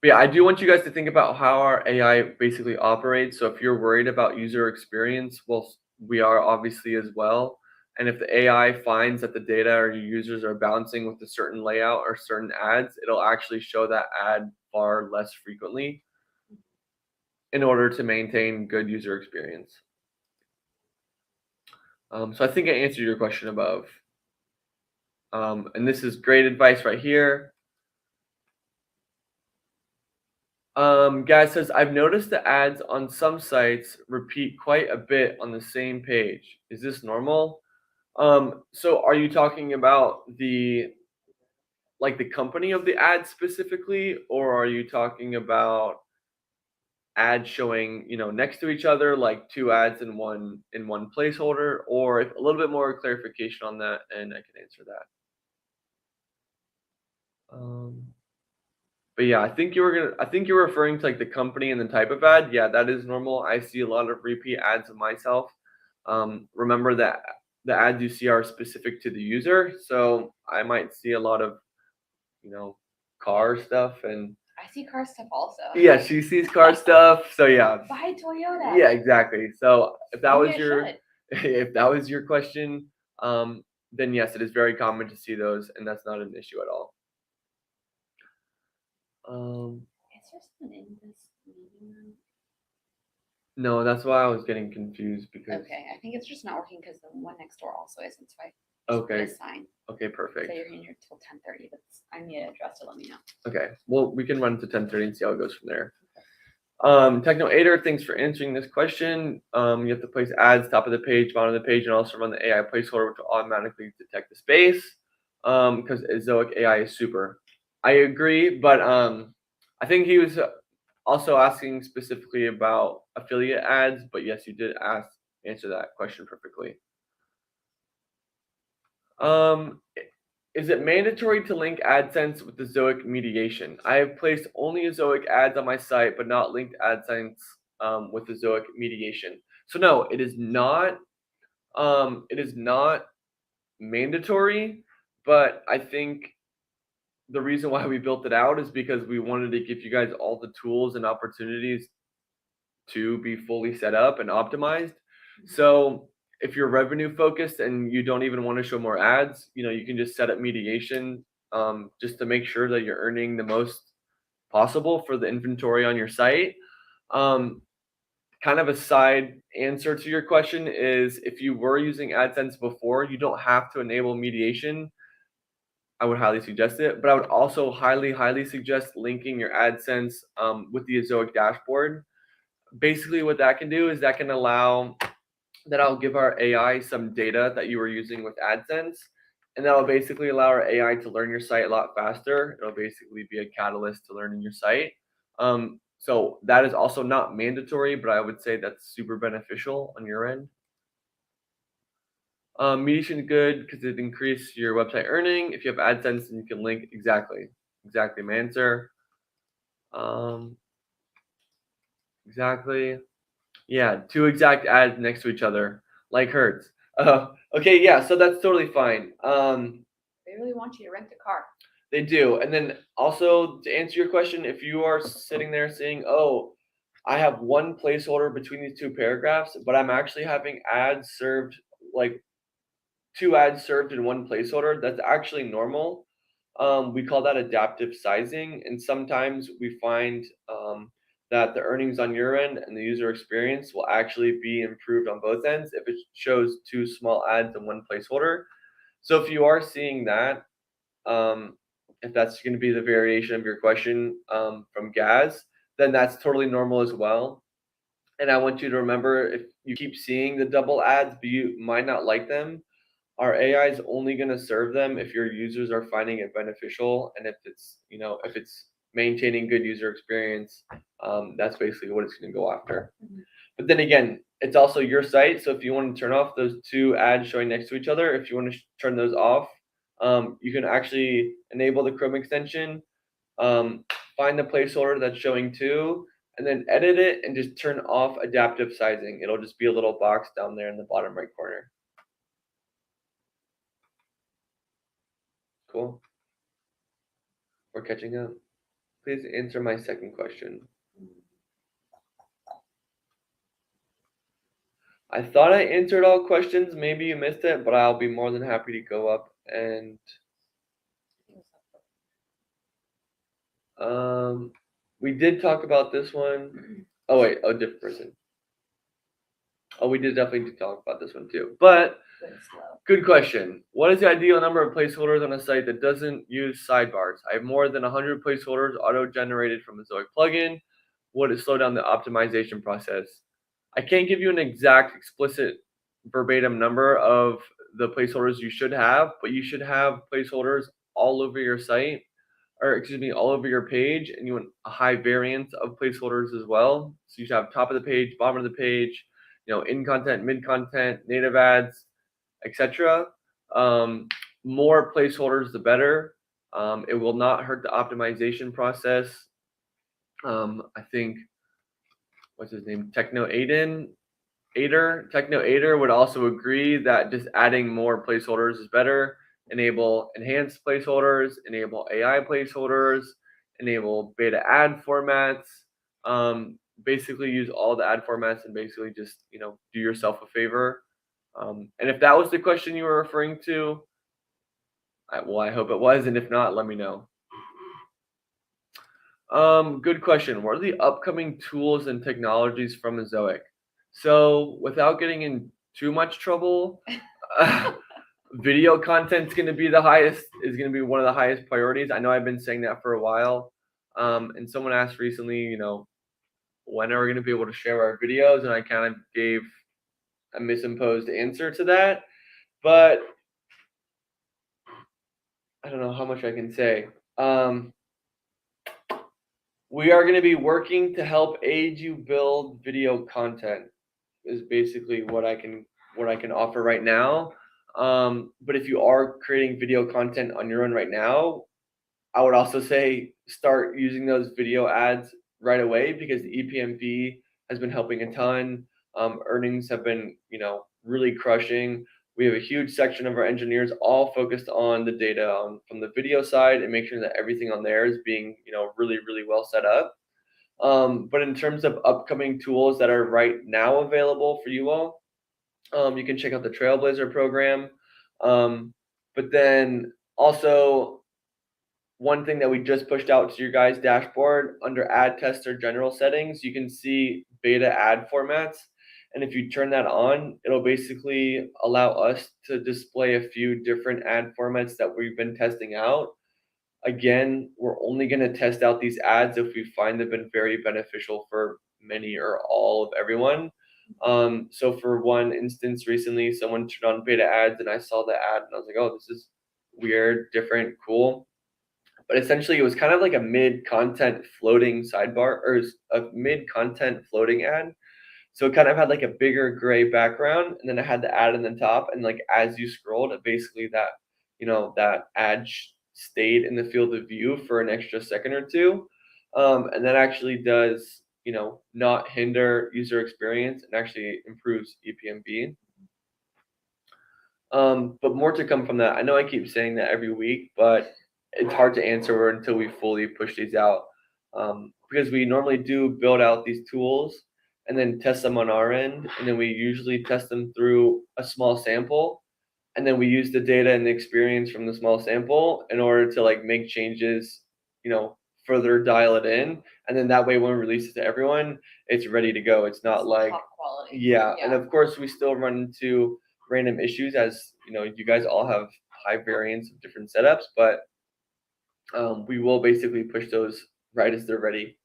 yeah, I do want you guys to think about how our AI basically operates. So if you're worried about user experience, well, we are obviously as well. And if the AI finds that the data or your users are bouncing with a certain layout or certain ads, it'll actually show that ad far less frequently in order to maintain good user experience. So I think I answered your question above. And this is great advice right here. Guy says, I've noticed the ads on some sites repeat quite a bit on the same page. Is this normal? So are you talking about the company of the ad specifically, or are you talking about ads showing, next to each other, like two ads in one placeholder, or if a little bit more clarification on that, and I can answer that. But yeah, I think you're referring to like the company and the type of ad. Yeah, that is normal. I see a lot of repeat ads of myself. Remember that the ads you see are specific to the user. So I might see a lot of, car stuff, and I see car stuff also. yeah, she sees car stuff. So yeah. Buy Toyota. Yeah, exactly. So if that Maybe was your if that was your question, then yes, it is very common to see those, and that's not an issue at all. Is there someone in this meeting room? No, that's why I was getting confused because. Okay, I think it's just not working because the one next door also isn't. So I Okay. put a sign. Okay, perfect. So you're in here till 10:30, but I need an address to let me know. Okay, well, we can run to 10:30 and see how it goes from there. TechnoAder, thanks for answering this question. You have to place ads top of the page, bottom of the page, and also run the AI placeholder, which will automatically detect the space. Because Zoic AI is super. I agree, but I think he was also asking specifically about affiliate ads. But yes, you did answer that question perfectly. Is it mandatory to link AdSense with the Zoic mediation? I have placed only Ezoic ads on my site, but not linked AdSense with the Zoic mediation. So no, it is not. It is not mandatory, but I think the reason why we built it out is because we wanted to give you guys all the tools and opportunities to be fully set up and optimized. So if you're revenue focused and you don't even want to show more ads, you can just set up mediation just to make sure that you're earning the most possible for the inventory on your site. Um, Kind of a side answer to your question is if you were using AdSense before, you don't have to enable mediation. I would highly suggest it, but I would also highly, highly suggest linking your AdSense with the Ezoic dashboard. Basically, what that can do is that can allow that I'll give our AI some data that you were using with AdSense, and that'll basically allow our AI to learn your site a lot faster. It'll basically be a catalyst to learning your site. So that is also not mandatory, but I would say that's super beneficial on your end. Mediation is good because it increases your website earning. If you have AdSense, then you can link exactly my answer. Exactly. Yeah, two exact ads next to each other, like Hertz. Okay, yeah, so that's totally fine. They really want you to rent a car. They do. And then also to answer your question, if you are sitting there saying, oh, I have one placeholder between these two paragraphs, but I'm actually having ads served, like two ads served in one placeholder, that's actually normal. We call that adaptive sizing. And sometimes we find that the earnings on your end and the user experience will actually be improved on both ends if it shows two small ads in one placeholder. So if you are seeing that, if that's going to be the variation of your question from Gaz, then that's totally normal as well. And I want you to remember if you keep seeing the double ads, but you might not like them, our AI is only going to serve them if your users are finding it beneficial and if it's maintaining good user experience. That's basically what it's going to go after. But then again, it's also your site, so if you want to turn off those two ads showing next to each other, if you want to turn those off, you can actually enable the Chrome extension, find the placeholder that's showing two, and then edit it and just turn off adaptive sizing. It'll just be a little box down there in the bottom right corner. Cool. We're catching up. Please answer my second question. I thought I answered all questions. Maybe you missed it, but I'll be more than happy to go up and we did talk about this one. Oh wait, different person. Oh, we did definitely talk about this one too. But good question. What is the ideal number of placeholders on a site that doesn't use sidebars? I have more than 100 placeholders auto-generated from a Zoic plugin. Would it slow down the optimization process? I can't give you an exact, explicit, verbatim number of the placeholders you should have, but you should have placeholders all over your site, or excuse me, all over your page, and you want a high variance of placeholders as well. So you should have top of the page, bottom of the page, in content, mid content, native ads, etc. More placeholders, the better. It will not hurt the optimization process. I think, what's his name? Techno Ader would also agree that just adding more placeholders is better. Enable enhanced placeholders, enable AI placeholders, enable beta ad formats. Basically use all the ad formats and basically just, do yourself a favor. And if that was the question you were referring to, I hope it was. And if not, let me know. Good question. What are the upcoming tools and technologies from Zoic? So without getting in too much trouble, video content is going to be one of the highest priorities. I know I've been saying that for a while. And someone asked recently, when are we going to be able to share our videos? And I kind of gave a misimposed answer to that, but I don't know how much I can say. We are going to be working to help aid you build video content. Is basically what I can offer right now. But if you are creating video content on your own right now, I would also say start using those video ads right away, because the Epmb has been helping a ton. Earnings have been, really crushing. We have a huge section of our engineers all focused on the data from the video side and make sure that everything on there is being, really, really well set up. But in terms of upcoming tools that are right now available for you all, you can check out the Trailblazer program. But then also, one thing that we just pushed out to your guys' dashboard under ad tester general settings, you can see beta ad formats. And if you turn that on, it'll basically allow us to display a few different ad formats that we've been testing out. Again, we're only going to test out these ads if we find they've been very beneficial for many or all of everyone. So for one instance, recently someone turned on beta ads and I saw the ad and I was like, oh, this is weird, different, cool. But essentially it was kind of like a mid-content floating sidebar, or a mid-content floating ad. So it kind of had like a bigger gray background, and then it had the ad in the top, and like as you scrolled, it basically that ad stayed in the field of view for an extra second or two. And that actually does, not hinder user experience and actually improves Epmb. But more to come from that. I know I keep saying that every week, but it's hard to answer until we fully push these out. Because we normally do build out these tools and then test them on our end, and then we usually test them through a small sample, and then we use the data and the experience from the small sample in order to like make changes, further dial it in, and then that way when we release it to everyone, it's ready to go. It's not like top quality. yeah, and of course we still run into random issues, as you guys all have high variance of different setups, but we will basically push those right as they're ready.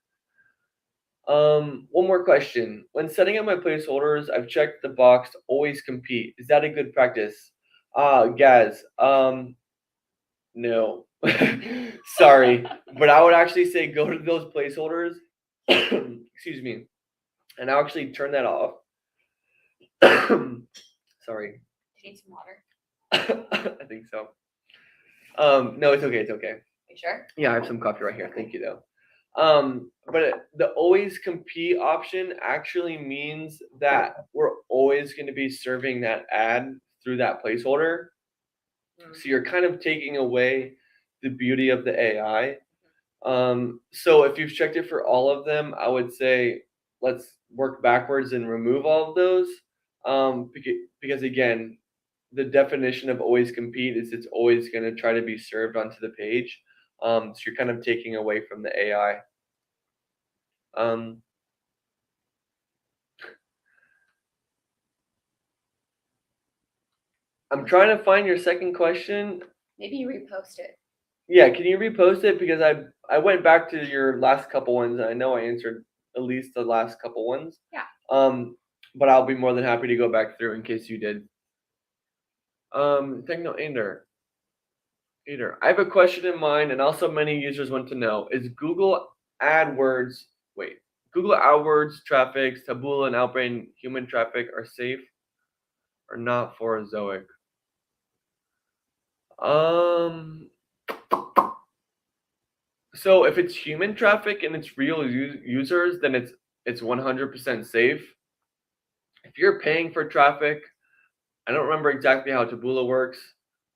One more question. When setting up my placeholders, I've checked the box to always compete. Is that a good practice? Gaz, no. Sorry, but I would actually say go to those placeholders, excuse me, and I'll actually turn that off. Sorry. Do you need some water? I think so. No, it's okay. It's okay. Are you sure? Yeah, I have some coffee right here. Thank you, though. But the always compete option actually means that we're always going to be serving that ad through that placeholder. So you're kind of taking away the beauty of the AI. So if you've checked it for all of them, I would say let's work backwards and remove all of those. Because again, the definition of always compete is it's always going to try to be served onto the page. So you're kind of taking away from the AI. I'm trying to find your second question. Maybe you repost it. Yeah, can you repost it? Because I went back to your last couple ones, and I know I answered at least the last couple ones. Yeah. But I'll be more than happy to go back through in case you did. Techno Ander. I have a question in mind, and also many users want to know: is Google AdWords traffic, Taboola, and Outbrain human traffic are safe or not for Zoic? So if it's human traffic and it's real users, then it's 100% safe. If you're paying for traffic, I don't remember exactly how Taboola works,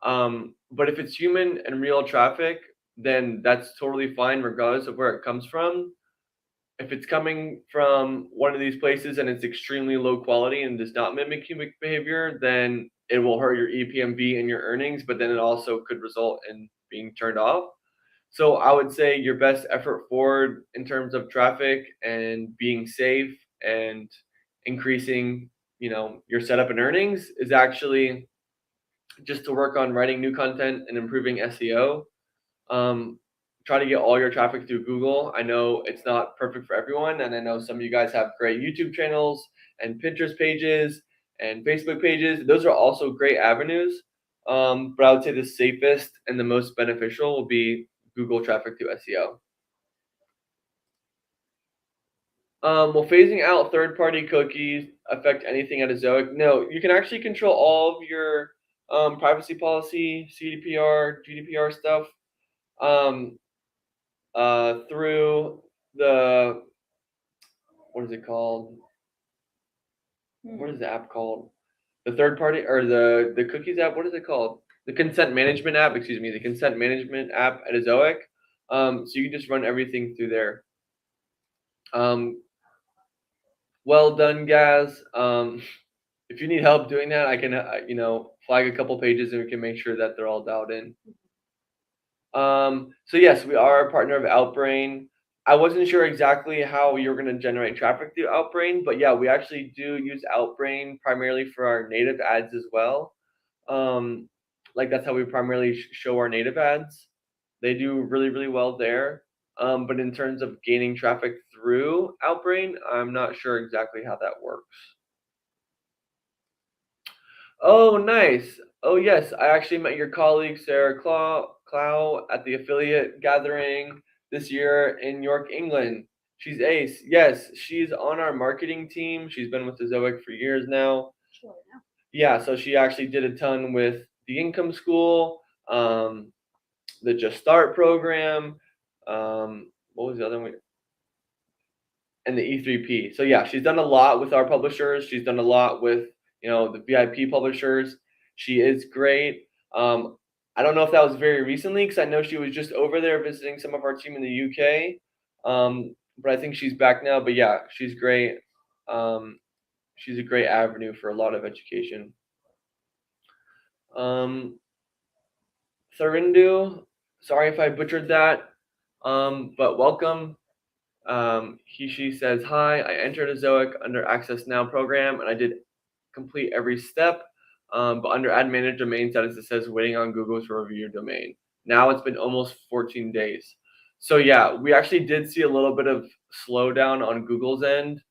but if it's human and real traffic, then that's totally fine regardless of where it comes from. If it's coming from one of these places and it's extremely low quality and does not mimic human behavior, then it will hurt your Epmb and your earnings, but then it also could result in being turned off. So I would say your best effort forward in terms of traffic and being safe and increasing, your setup and earnings is actually just to work on writing new content and improving SEO. Try to get all your traffic through Google. I know it's not perfect for everyone, and I know some of you guys have great YouTube channels and Pinterest pages and Facebook pages. Those are also great avenues. But I would say the safest and the most beneficial will be Google traffic through SEO. Will phasing out third-party cookies affect anything at Ezoic? No, you can actually control all of your privacy policy, CDPR, GDPR stuff through the, what is it called? What is the app called? The third party or the cookies app? What is it called? The consent management app. Excuse me, the consent management app at Ezoic. So you can just run everything through there. Well done, Gaz. If you need help doing that, I can flag a couple pages and we can make sure that they're all dialed in. So yes, we are a partner of Outbrain. I wasn't sure exactly how you're going to generate traffic through Outbrain, but yeah, we actually do use Outbrain primarily for our native ads as well. Like that's how we primarily show our native ads. They do really, really well there. But in terms of gaining traffic through Outbrain, I'm not sure exactly how that works. Oh, nice. Oh, yes. I actually met your colleague, Sarah Clow, at the affiliate gathering this year in York, England. She's ace. Yes, she's on our marketing team. She's been with the Zoic for years now. Sure, yeah. Yeah, so she actually did a ton with the Income School, the Just Start program. What was the other one? And the E3P. So yeah, she's done a lot with our publishers. She's done a lot with the VIP publishers. She is great. I don't know if that was very recently because I know she was just over there visiting some of our team in the UK. But I think she's back now. But yeah, she's great. She's a great avenue for a lot of education. Thurindu, sorry if I butchered that, but welcome. She says, hi, I entered a Zoic under Access Now program and I did complete every step. But under Ad Manage Domain status, it says waiting on Google to review your domain. Now it's been almost 14 days. So yeah, we actually did see a little bit of slowdown on Google's end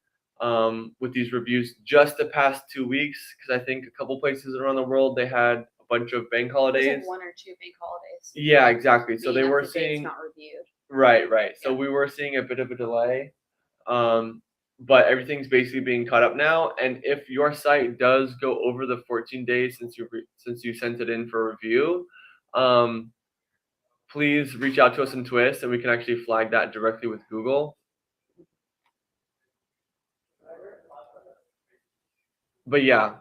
with these reviews just the past 2 weeks, because I think a couple places around the world, they had a bunch of bank holidays. Like 1 or 2 bank holidays. Yeah, exactly. So they were seeing. Not reviewed. Right. So we were seeing a bit of a delay, but everything's basically being caught up now. And if your site does go over the 14 days since you sent it in for review, please reach out to us in Twist, and we can actually flag that directly with Google. But yeah,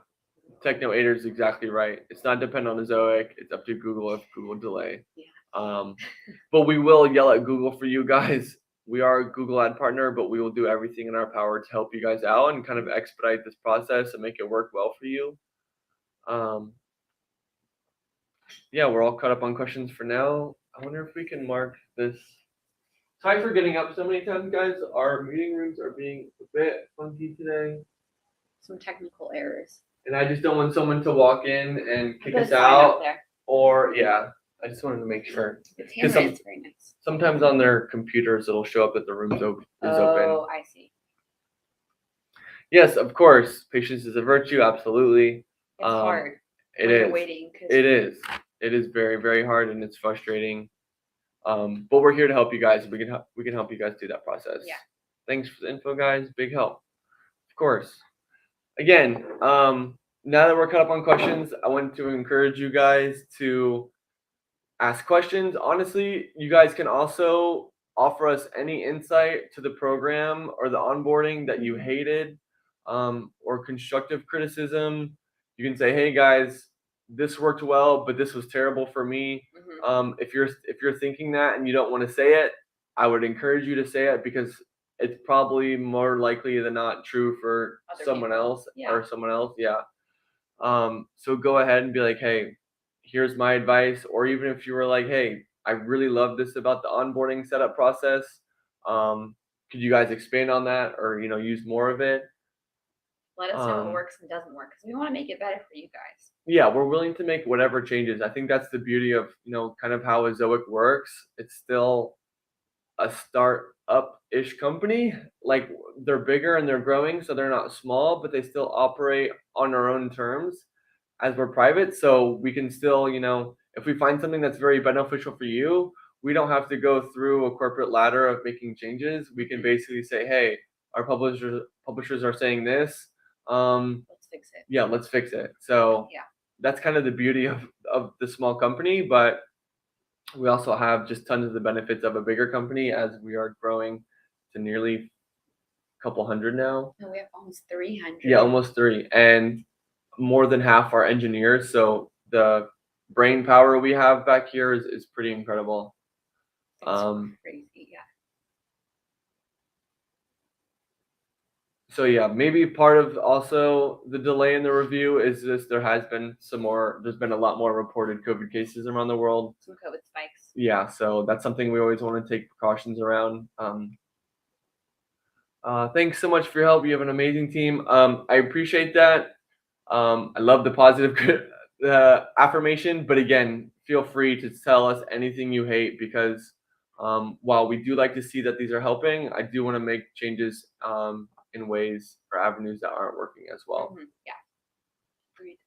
Techno Aider is exactly right. It's not dependent on the Zoic. It's up to Google if Google delay. Yeah. But we will yell at Google for you guys. We are a Google ad partner, but we will do everything in our power to help you guys out and kind of expedite this process and make it work well for you. Yeah, we're all caught up on questions for now. I wonder if we can mark this. Sorry for getting up so many times, guys. Our meeting rooms are being a bit funky today. Some technical errors. And I just don't want someone to walk in and kick us out. Or, yeah, I just wanted to make sure. It's very nice. Sometimes on their computers, it'll show up that the room's is open. Oh, I see. Yes, of course. Patience is a virtue. Absolutely. It's hard. It is. Waiting. It is. It is very, very hard, and it's frustrating. But we're here to help you guys. We can help you guys do that process. Yeah. Thanks for the info, guys. Big help. Of course. Again, now that we're caught up on questions, I want to encourage you guys to ask questions. Honestly, you guys can also offer us any insight to the program or the onboarding that you hated, or constructive criticism. You can say, hey guys, this worked well, but this was terrible for me. If you're thinking that and you don't want to say it, I would encourage you to say it, because it's probably more likely than not true for someone else. Yeah. So go ahead and be like, hey, here's my advice. Or even if you were like, hey, I really love this about the onboarding setup process. Could you guys expand on that, or use more of it? Let us know what works and doesn't work, because we want to make it better for you guys. Yeah, we're willing to make whatever changes. I think that's the beauty of kind of how Zoic works. It's still a start-up-ish company. Like, they're bigger and they're growing, so they're not small, but they still operate on our own terms as we're private. So we can still, if we find something that's very beneficial for you, we don't have to go through a corporate ladder of making changes. We can basically say, hey, our publishers are saying this. Let's fix it. Yeah, let's fix it. So Yeah. that's kind of the beauty of the small company, but we also have just tons of the benefits of a bigger company as we are growing to nearly a couple hundred now. No, we have almost 300. Yeah, almost 3, and more than half are engineers. So the brain power we have back here is pretty incredible. It's crazy, yeah. So yeah, maybe part of also the delay in the review is this: there's been a lot more reported COVID cases around the world. Some COVID spikes. Yeah, so that's something we always want to take precautions around. Thanks so much for your help. You have an amazing team. I appreciate that. I love the positive affirmation, but again, feel free to tell us anything you hate, because while we do like to see that these are helping, I do want to make changes in ways or avenues that aren't working as well. Yeah. Agreed.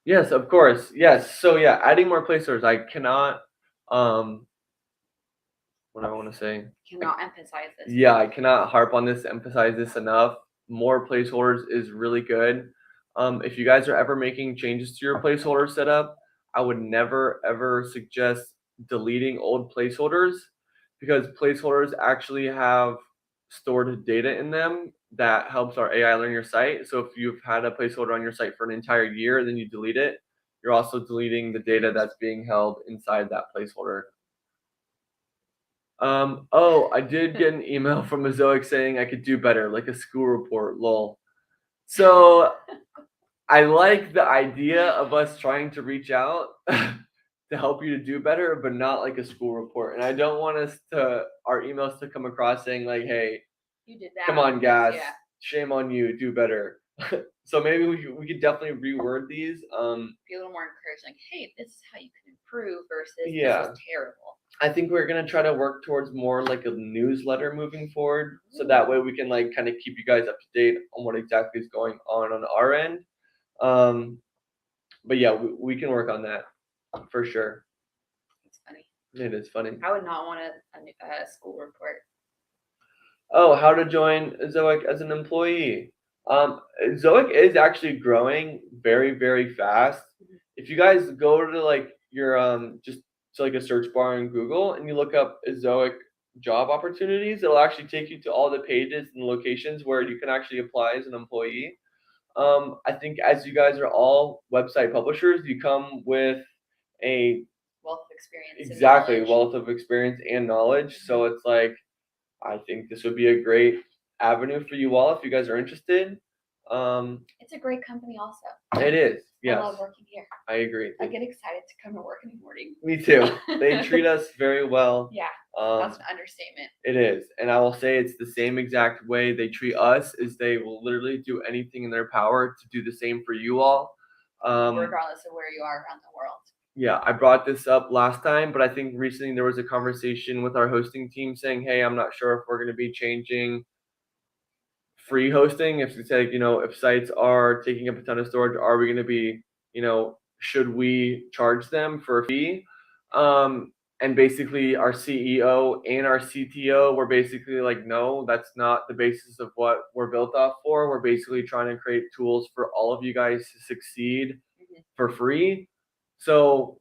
Yes, of course. Yes. So yeah, adding more placeholders. I cannot. What do I want to say? Cannot emphasize this. Yeah, I cannot harp on this, emphasize this enough. More placeholders is really good. If you guys are ever making changes to your placeholder setup, I would never ever suggest deleting old placeholders, because placeholders actually have stored data in them that helps our AI learn your site. So if you've had a placeholder on your site for an entire year and then you delete it, you're also deleting the data that's being held inside that placeholder. Oh, I did get an email from Ezoic saying I could do better, like a school report, lol. So I like the idea of us trying to reach out to help you to do better, but not like a school report. And I don't want our emails to come across saying like, hey, you did that. Come on, gas. Yeah. Shame on you. Do better. So maybe we could definitely reword these. Be a little more encouraging. Like, hey, this is how you can improve versus Yeah. this was terrible. I think we're gonna try to work towards more like a newsletter moving forward, so that way we can like kind of keep you guys up to date on what exactly is going on our end. But yeah, we can work on that for sure. It's funny. It is funny. I would not want a school report. Oh, how to join Zoic as an employee. Zoic is actually growing very, very fast. If you guys go to like your just to like a search bar in Google and you look up Zoic job opportunities, it'll actually take you to all the pages and locations where you can actually apply as an employee. I think as you guys are all website publishers, you come with a wealth of experience. Exactly, wealth of experience and knowledge. So it's like, I think this would be a great avenue for you all if you guys are interested. It's a great company also. It is. Yes. I love working here. I agree. I get excited to come to work in the morning. Me too. They treat us very well. Yeah, that's an understatement. It is. And I will say it's the same exact way they treat us, is they will literally do anything in their power to do the same for you all. Regardless of where you are around the world. Yeah, I brought this up last time, but I think recently there was a conversation with our hosting team saying, hey, I'm not sure if we're going to be changing free hosting. If it's like, if sites are taking up a ton of storage, are we going to be, should we charge them for a fee? And basically our CEO and our CTO were basically like, no, that's not the basis of what we're built off for. We're basically trying to create tools for all of you guys to succeed for free. So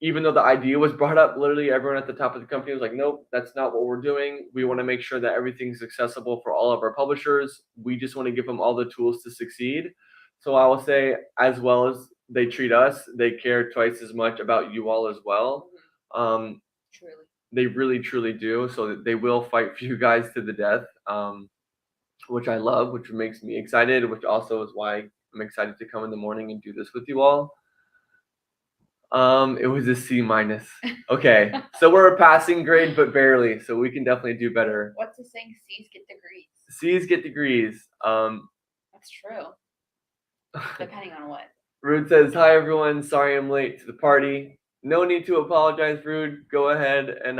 even though the idea was brought up, literally everyone at the top of the company was like, nope, that's not what we're doing. We want to make sure that everything's accessible for all of our publishers. We just want to give them all the tools to succeed. So I will say, as well as they treat us, they care twice as much about you all as well. Truly. They really, truly do. So they will fight for you guys to the death, which I love, which makes me excited, which also is why I'm excited to come in the morning and do this with you all. It was a C-. Okay, so we're a passing grade, but barely. So we can definitely do better. What's the saying? C's get degrees. C's get degrees. That's true. Depending on what. Rude says, hi everyone. Sorry I'm late to the party. No need to apologize, Rude. Go ahead and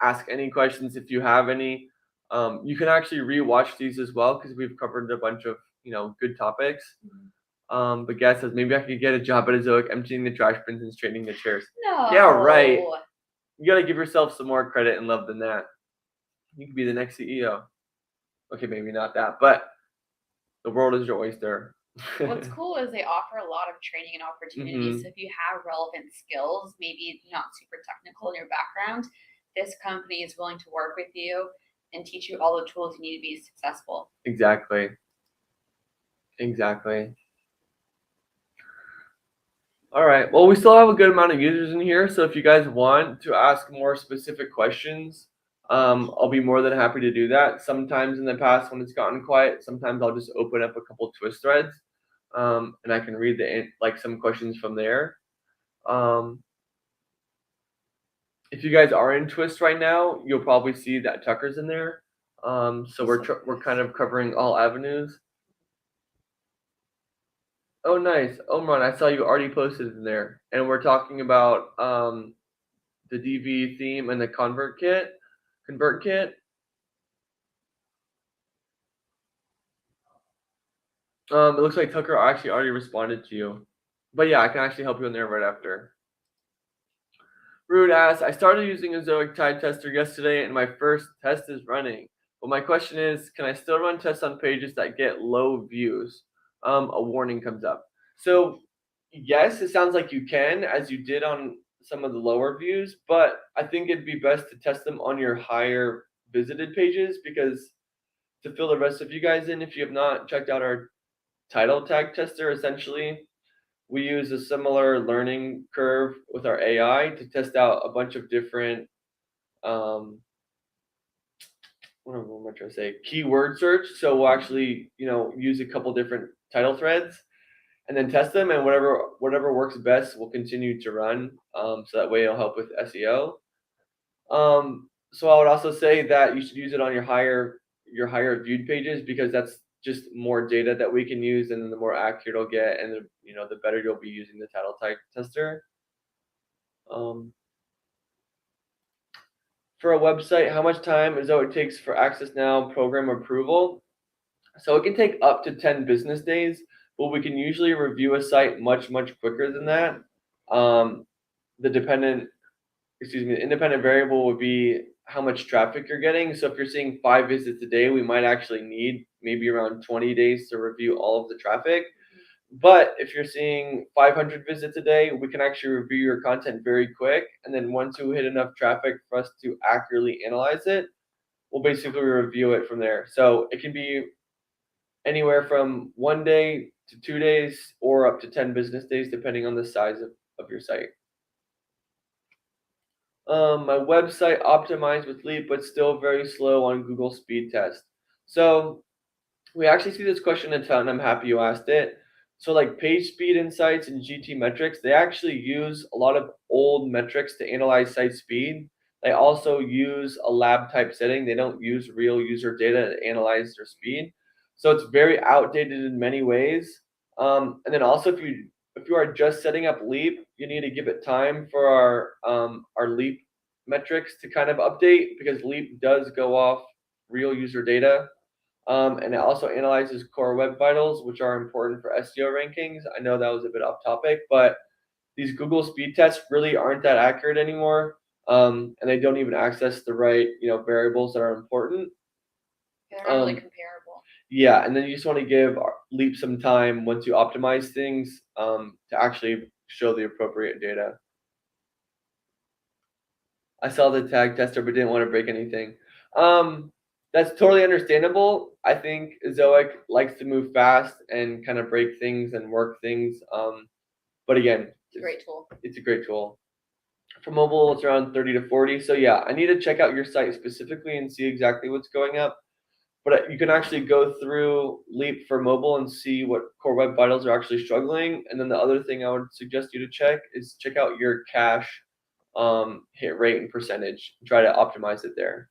ask any questions if you have any. You can actually rewatch these as well because we've covered a bunch of good topics. But Gas says, maybe I could get a job at Ezoic, emptying the trash bins and straightening the chairs. No. Yeah, right. You gotta give yourself some more credit and love than that. You could be the next CEO. Okay, maybe not that, but the world is your oyster. What's cool is they offer a lot of training and opportunities. Mhm. So if you have relevant skills, maybe not super technical in your background, this company is willing to work with you and teach you all the tools you need to be successful. Exactly. Exactly. All right. Well, we still have a good amount of users in here, so if you guys want to ask more specific questions, I'll be more than happy to do that. Sometimes in the past, when it's gotten quiet, sometimes I'll just open up a couple twist threads, and I can read some questions from there. If you guys are in Twist right now, you'll probably see that Tucker's in there. So we're kind of covering all avenues. Oh, nice. Omran, I saw you already posted in there. And we're talking about the DV theme and the convert kit. It looks like Tucker actually already responded to you. But yeah, I can actually help you in there right after. Rude asks, I started using a Zoic tag tester yesterday and my first test is running. But my question is, can I still run tests on pages that get low views? A warning comes up. So yes, it sounds like you can, as you did on some of the lower views, but I think it'd be best to test them on your higher visited pages, because to fill the rest of you guys in, if you have not checked out our title tag tester, essentially we use a similar learning curve with our AI to test out a bunch of different what am I trying to say? Keyword search. So we'll actually, use a couple different title threads and then test them, and whatever works best, we'll continue to run. So that way it'll help with SEO. So I would also say that you should use it on your higher viewed pages, because that's just more data that we can use, and then the more accurate it'll get, and the better you'll be using the title tag tester. For a website, how much time is it takes for Access Now program approval? So it can take up to 10 business days, but we can usually review a site much, much quicker than that. The independent variable would be how much traffic you're getting. So if you're seeing 5 visits a day, we might actually need maybe around 20 days to review all of the traffic. But if you're seeing 500 visits a day, we can actually review your content very quick. And then once you hit enough traffic for us to accurately analyze it, we'll basically review it from there. So it can be anywhere from 1 day to 2 days, or up to 10 business days, depending on the size of your site. My website optimized with Leap, but still very slow on Google speed test. So we actually see this question a ton. I'm happy you asked it. So like Page Speed Insights and GT Metrics, they actually use a lot of old metrics to analyze site speed. They also use a lab type setting. They don't use real user data to analyze their speed. So it's very outdated in many ways. And then also, if you are just setting up Leap, you need to give it time for our Leap metrics to kind of update, because Leap does go off real user data. And it also analyzes core web vitals, which are important for SEO rankings. I know that was a bit off topic, but these Google speed tests really aren't that accurate anymore. And they don't even access the right, variables that are important. They're not really comparable. Yeah, and then you just want to give Leap some time once you optimize things to actually show the appropriate data. I saw the tag tester, but didn't want to break anything. That's totally understandable. I think Zoic likes to move fast and kind of break things and work things. But again, it's a great tool. It's a great tool. For mobile, it's around 30 to 40. So yeah, I need to check out your site specifically and see exactly what's going up. But you can actually go through Leap for mobile and see what core web vitals are actually struggling. And then the other thing I would suggest you to check is check out your cache hit rate and percentage. Try to optimize it there.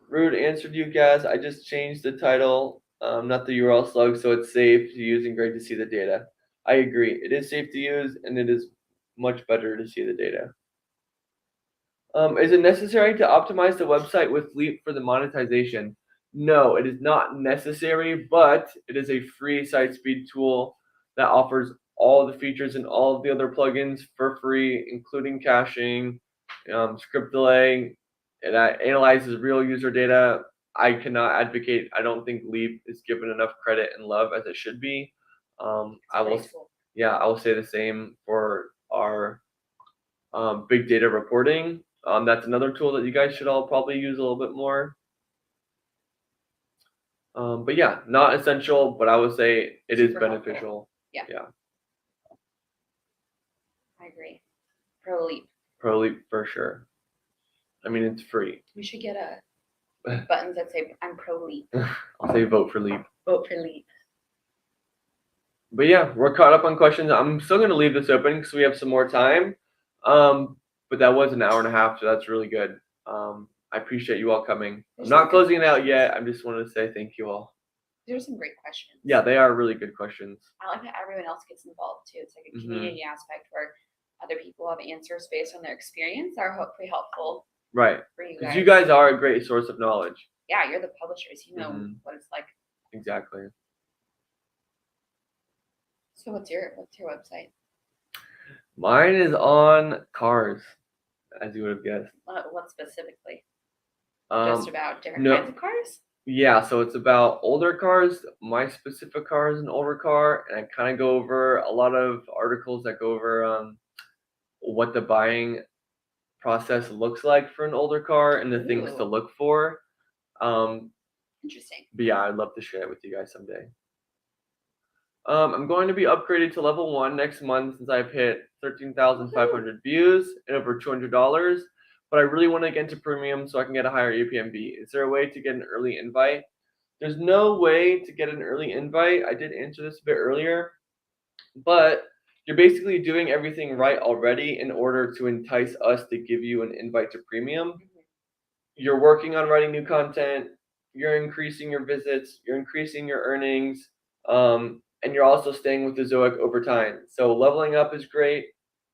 Rude answered you guys. I just changed the title, not the URL slug, so it's safe to use and great to see the data. I agree. It is safe to use, and it is much better to see the data. Is it necessary to optimize the website with Leap for the monetization? No, it is not necessary, but it is a free site speed tool that offers all the features and all of the other plugins for free, including caching, script delay. It analyzes real user data. I cannot advocate. I don't think Leap is given enough credit and love as it should be. I will, yeah, I will say the same for our big data reporting. That's another tool that you guys should all probably use a little bit more. But yeah, not essential, but I would say it is Super beneficial. Yeah. Yeah. I agree. Pro Leap. Pro Leap for sure. I mean, it's free. We should get buttons that say I'm pro Leap. I'll say vote for Leap. Vote for Leap. But yeah, we're caught up on questions. I'm still going to leave this open because we have some more time. But that was an hour and a half, so that's really good. I appreciate you all coming. I'm not closing it out yet. I just wanted to say thank you all. There's some great questions. Yeah, they are really good questions. I like that everyone else gets involved too. It's like a community aspect where other people have answers based on their experience that are hopefully helpful. Right. For you guys. Because you guys are a great source of knowledge. Yeah, you're the publishers. You know what it's like. Exactly. So what's your website? Mine is on cars, as you would have guessed. What specifically? Just about different kinds of cars? Yeah, so it's about older cars. My specific car is an older car, and I kind of go over a lot of articles that go over what the buying process looks like for an older car and the things to look for. Interesting. But yeah, I'd love to share it with you guys someday. I'm going to be upgraded to level 1 next month since I've hit 13,500 views and over $200. But I really want to get into premium so I can get a higher Epmb. Is there a way to get an early invite? There's no way to get an early invite. I did answer this a bit earlier, but you're basically doing everything right already in order to entice us to give you an invite to premium. You're working on writing new content. You're increasing your visits. You're increasing your earnings. And you're also staying with the Zoic over time. So leveling up is great.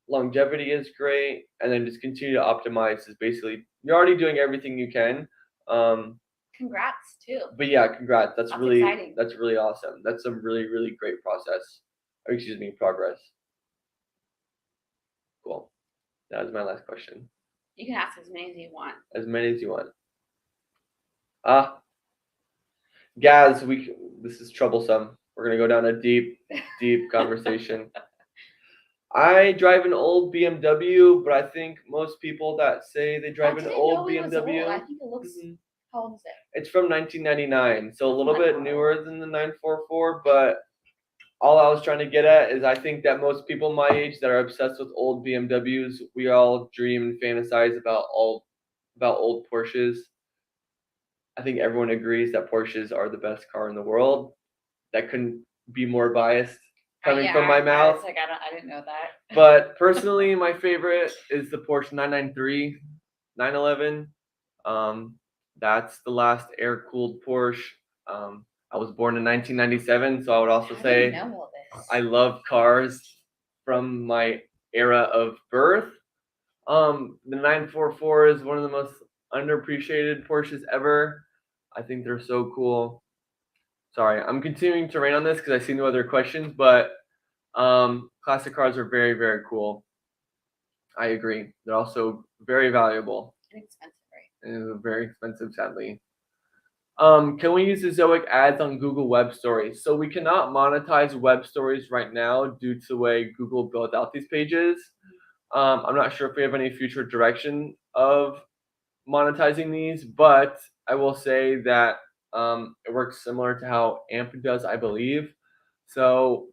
Longevity is great. And then just continue to optimize is basically, you're already doing everything you can. Congrats too. But yeah, congrats. That's really exciting. That's really awesome. That's some really, really great progress. Cool. That was my last question. You can ask as many as you want. As many as you want. Gaz, this is troublesome. We're gonna go down a deep conversation. I drive an old BMW, but I think most people that say they drive an old BMW. I think it looks. How old is it? It's from 1999, so a little bit newer than the 944. But all I was trying to get at is I think that most people my age that are obsessed with old BMWs, we all dream and fantasize about old Porsches. I think everyone agrees that Porsches are the best car in the world. That couldn't be more biased coming from my mouth. Like I didn't know that. But personally, my favorite is the Porsche 993, 911. That's the last air-cooled Porsche. I was born in 1997, so I would also say I love cars from my era of birth. The 944 is one of the most underappreciated Porsches ever. I think they're so cool. Sorry, I'm continuing to rain on this because I see no other questions, but classic cars are very, very cool. I agree. They're also very valuable. And expensive, right? And very expensive, sadly. Can we use the Zoic ads on Google Web Stories? So we cannot monetize web stories right now due to the way Google built out these pages. I'm not sure if we have any future direction of monetizing these, but I will say that it works similar to how AMP does, I believe. So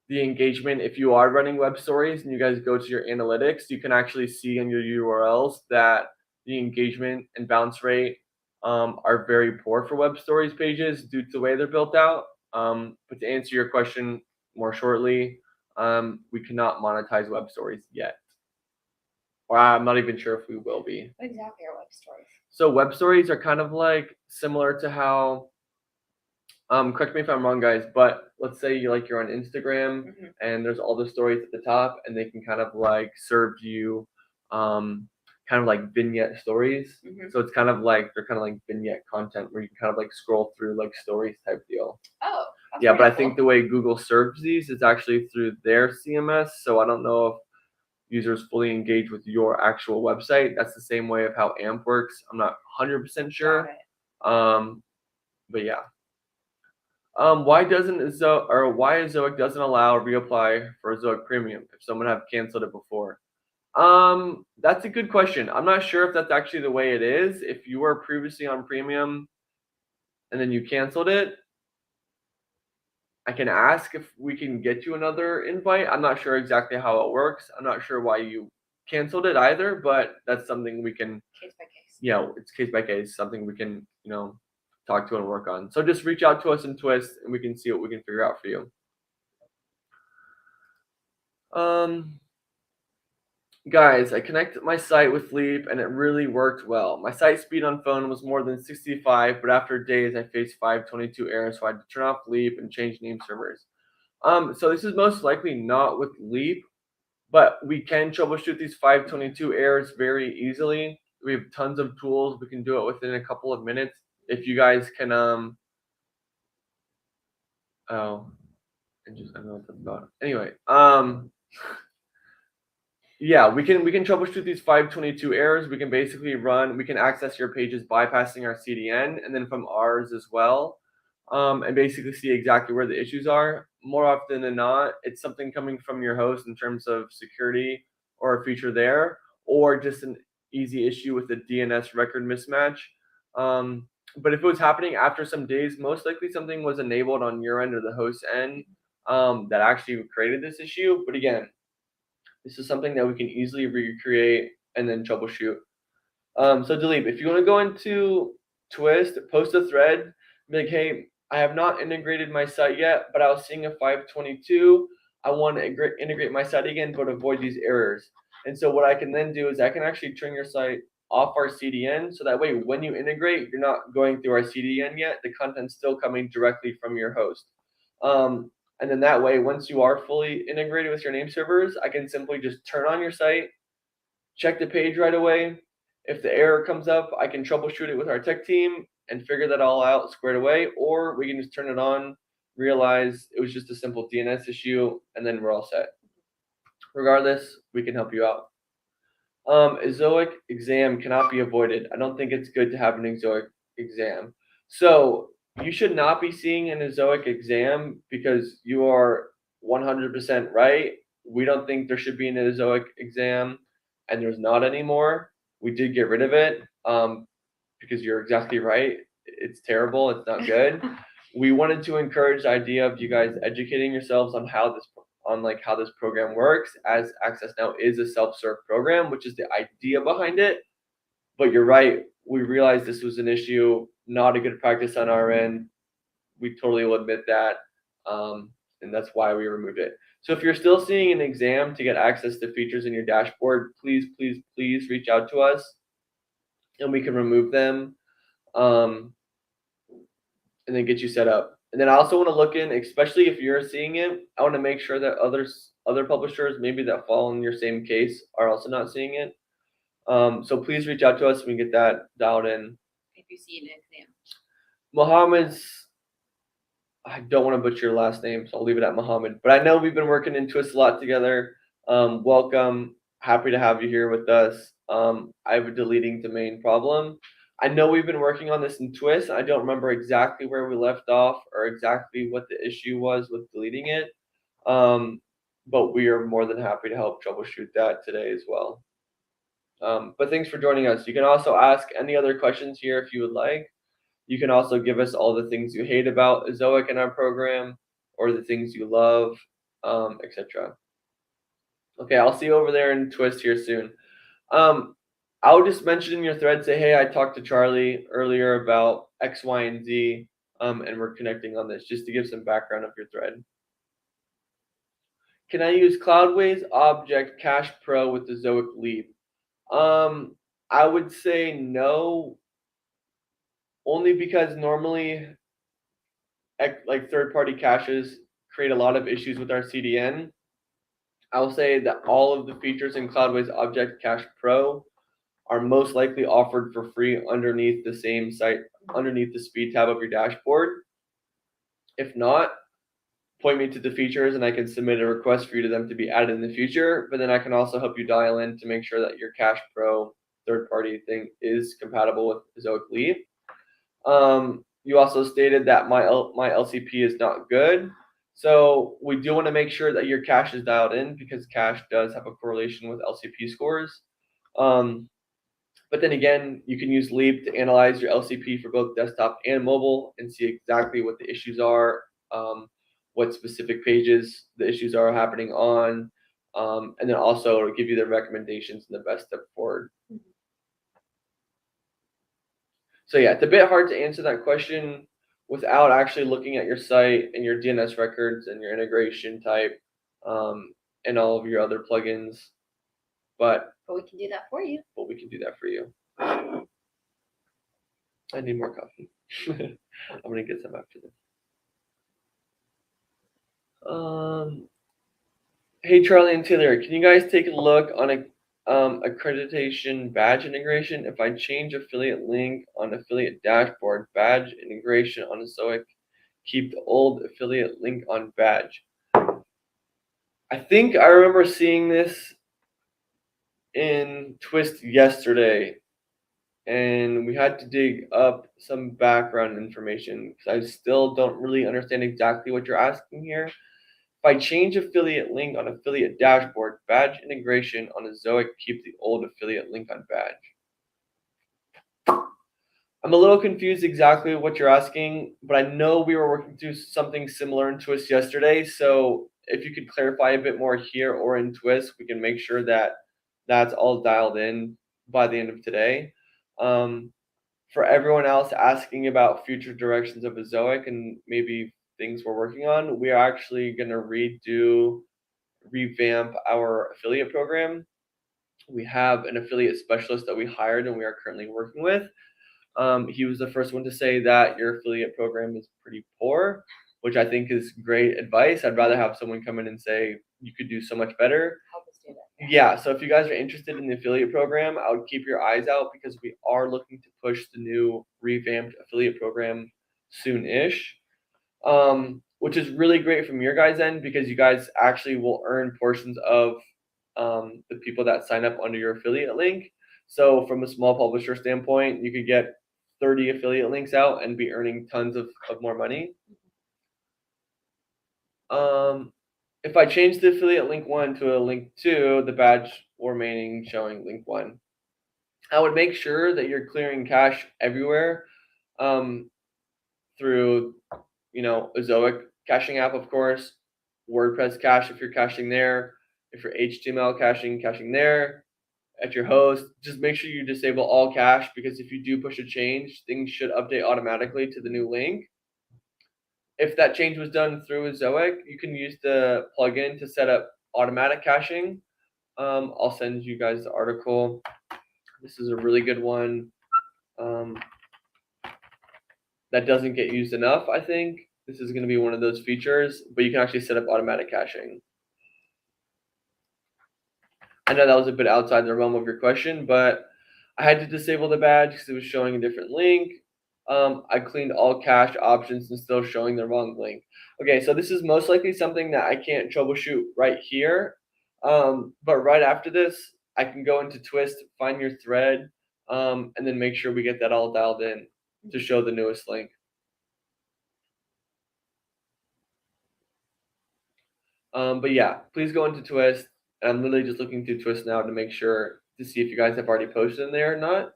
the engagement, if you are running web stories and you guys go to your analytics, you can actually see in your URLs that the engagement and bounce rate are very poor for web stories pages due to the way they're built out. But to answer your question more shortly, we cannot monetize web stories yet. Or I'm not even sure if we will be. What exactly are web stories? So web stories are kind of like similar to how, correct me if I'm wrong, guys, but let's say you're on Instagram and there's all the stories at the top, and they can kind of like serve you kind of like vignette stories. Mhm. So it's kind of like they're kind of like vignette content where you can kind of like scroll through like stories type deal. Oh, that's Yeah, but I pretty think cool. the way Google serves these is actually through their CMS. So I don't know if users fully engage with your actual website. That's the same way of how AMP works. I'm not 100% sure. Got it. But yeah. Why Zoic doesn't allow reapply for Zoic Premium if someone have canceled it before? That's a good question. I'm not sure if that's actually the way it is. If you were previously on Premium and then you canceled it, I can ask if we can get you another invite. I'm not sure exactly how it works. I'm not sure why you canceled it either, but that's something we can, Case by case. yeah, it's case by case, something we can, talk to and work on. So just reach out to us in Twist and we can see what we can figure out for you. Guys, I connected my site with Leap and it really worked well. My site speed on phone was more than 65, but after days I faced 522 errors, so I had to turn off Leap and change name servers. So this is most likely not with Leap, but we can troubleshoot these 522 errors very easily. We have tons of tools. We can do it within a couple of minutes. If you guys can, I don't know what that's about. Anyway, yeah, we can troubleshoot these 522 errors. We can basically we can access your pages bypassing our CDN and then from ours as well, and basically see exactly where the issues are. More often than not, it's something coming from your host in terms of security or a feature there, or just an easy issue with the DNS record mismatch. But if it was happening after some days, most likely something was enabled on your end or the host end that actually created this issue. But again, this is something that we can easily recreate and then troubleshoot. So Dilip, if you want to go into Twist, post a thread, be like, hey, I have not integrated my site yet, but I was seeing a 522. I want to integrate my site again, but avoid these errors. And so what I can then do is I can actually turn your site off our CDN. So that way, when you integrate, you're not going through our CDN yet. The content's still coming directly from your host. And then that way, once you are fully integrated with your name servers, I can simply just turn on your site, check the page right away. If the error comes up, I can troubleshoot it with our tech team and figure that all out squared away, or we can just turn it on, realize it was just a simple DNS issue, and then we're all set. Regardless, we can help you out. Ezoic exam cannot be avoided. I don't think it's good to have an Ezoic exam. So you should not be seeing an Ezoic exam because you are 100% right. We don't think there should be an Ezoic exam, and there's not anymore. We did get rid of it because you're exactly right. It's terrible. It's not good. We wanted to encourage the idea of you guys educating yourselves on how this program works, as Access Now is a self-serve program, which is the idea behind it. But you're right. We realized this was an issue, not a good practice on our end. We totally will admit that, and that's why we removed it. So if you're still seeing an exam to get access to features in your dashboard, please reach out to us, and we can remove them, and then get you set up. And then I also want to look in, especially if you're seeing it, I want to make sure that other publishers maybe that fall in your same case are also not seeing it. So please reach out to us. We can get that dialed in. If you see an exam. Mohammed's, I don't want to butcher your last name, so I'll leave it at Mohammed. But I know we've been working in Twist a lot together. Welcome. Happy to have you here with us. I have a deleting domain problem. I know we've been working on this in Twist. I don't remember exactly where we left off or exactly what the issue was with deleting it. But we are more than happy to help troubleshoot that today as well. But thanks for joining us. You can also ask any other questions here if you would like. You can also give us all the things you hate about Zoic in our program or the things you love, etc. Okay, I'll see you over there in Twist here soon. I'll just mention in your thread, say, hey, I talked to Charlie earlier about X, Y, and Z, and we're connecting on this just to give some background of your thread. Can I use Cloudways Object Cache Pro with the Zoic Leap? I would say no, only because normally like third-party caches create a lot of issues with our CDN. I'll say that all of the features in Cloudways Object Cache Pro are most likely offered for free underneath the same site, underneath the speed tab of your dashboard. If not, point me to the features and I can submit a request for you to them to be added in the future. But then I can also help you dial in to make sure that your Cash Pro third-party thing is compatible with Zoic Lead. You also stated that my LCP is not good. So we do want to make sure that your cash is dialed in because cash does have a correlation with LCP scores. But then again, you can use Leap to analyze your LCP for both desktop and mobile and see exactly what the issues are, what specific pages the issues are happening on, and then also give you the recommendations and the best step forward. So yeah, it's a bit hard to answer that question without actually looking at your site and your DNS records and your integration type, and all of your other plugins. But we can do that for you. I need more coffee. I'm gonna get some after this. Hey Charlie and Taylor, can you guys take a look on a accreditation badge integration? If I change affiliate link on affiliate dashboard, badge integration on a Zoic, keep the old affiliate link on badge. I think I remember seeing this in Twist yesterday, and we had to dig up some background information because I still don't really understand exactly what you're asking here. If I change affiliate link on affiliate dashboard, badge integration on a Zoic, keep the old affiliate link on badge. I'm a little confused exactly what you're asking, but I know we were working through something similar in Twist yesterday. So if you could clarify a bit more here or in Twist, we can make sure that that's all dialed in by the end of today. For everyone else asking about future directions of a Zoic and maybe things we're working on, we are actually going to revamp our affiliate program. We have an affiliate specialist that we hired and we are currently working with. He was the first one to say that your affiliate program is pretty poor, which I think is great advice. I'd rather have someone come in and say you could do so much better. Help us do that. Yeah, so if you guys are interested in the affiliate program, I would keep your eyes out because we are looking to push the new revamped affiliate program soon-ish, which is really great from your guys' end because you guys actually will earn portions of the people that sign up under your affiliate link. So from a small publisher standpoint, you could get 30 affiliate links out and be earning tons of more money. If I change the affiliate link 1 to a link 2, the badge will remain showing link 1. I would make sure that you're clearing cache everywhere through, Ezoic caching app, of course, WordPress cache if you're caching there, if you're HTML caching there, at your host. Just make sure you disable all cache because if you do push a change, things should update automatically to the new link. If that change was done through Zoic, you can use the plugin to set up automatic caching. I'll send you guys the article. This is a really good one that doesn't get used enough, I think. This is going to be one of those features, but you can actually set up automatic caching. I know that was a bit outside the realm of your question, but I had to disable the badge because it was showing a different link. I cleaned all cache options and still showing the wrong link. Okay, so this is most likely something that I can't troubleshoot right here. But right after this, I can go into Twist, find your thread, and then make sure we get that all dialed in to show the newest link. But yeah, please go into Twist. I'm literally just looking through Twist now to make sure to see if you guys have already posted in there or not.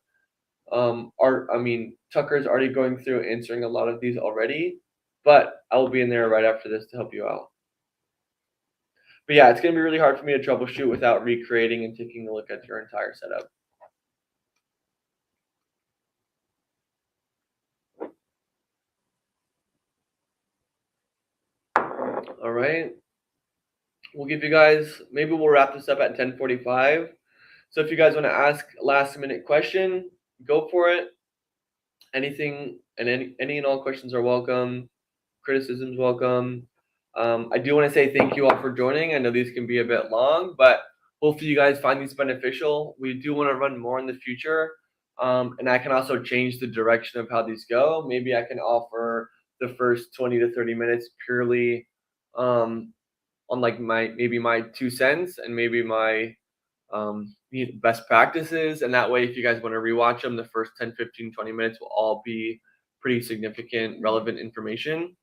Tucker's already going through answering a lot of these already, but I will be in there right after this to help you out. But yeah, it's going to be really hard for me to troubleshoot without recreating and taking a look at your entire setup. All right. We'll give you guys, maybe we'll wrap this up at 10:45. So if you guys want to ask a last minute question, go for it. Anything and any and all questions are welcome. Criticisms welcome. I do want to say thank you all for joining. I know these can be a bit long, but hopefully you guys find these beneficial. We do want to run more in the future. And I can also change the direction of how these go. Maybe I can offer the first 20 to 30 minutes purely on like my 2 cents and maybe my best practices. And that way, if you guys want to rewatch them, the first 10, 15, 20 minutes will all be pretty significant, relevant information.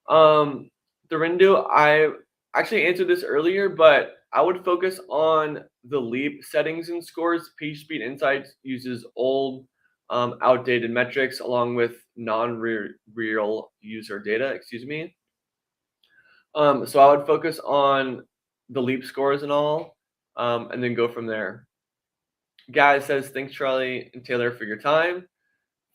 Dorindu, I actually answered this earlier, but I would focus on the Leap settings and scores. PageSpeed Insights uses old, outdated metrics along with non-real user data, excuse me. So I would focus on the Leap scores and all, and then go from there. Gaz says, thanks, Charlie and Taylor, for your time.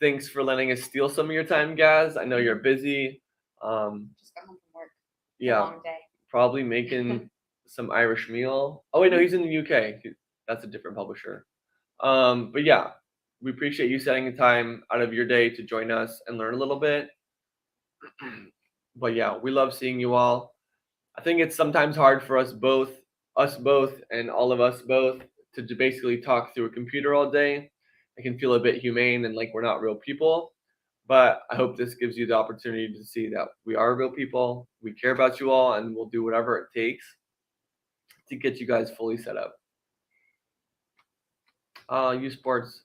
Thanks for letting us steal some of your time, Gaz. I know you're busy. Just got home from work. Yeah, Long day. probably making some Irish meal. Oh, wait, no, he's in the UK. That's a different publisher. But yeah, we appreciate you setting the time out of your day to join us and learn a little bit. But yeah, we love seeing you all. I think it's sometimes hard for us both, and all of us both, to basically talk through a computer all day. It can feel a bit humane and like we're not real people. But I hope this gives you the opportunity to see that we are real people. We care about you all, and we'll do whatever it takes to get you guys fully set up. U Sports,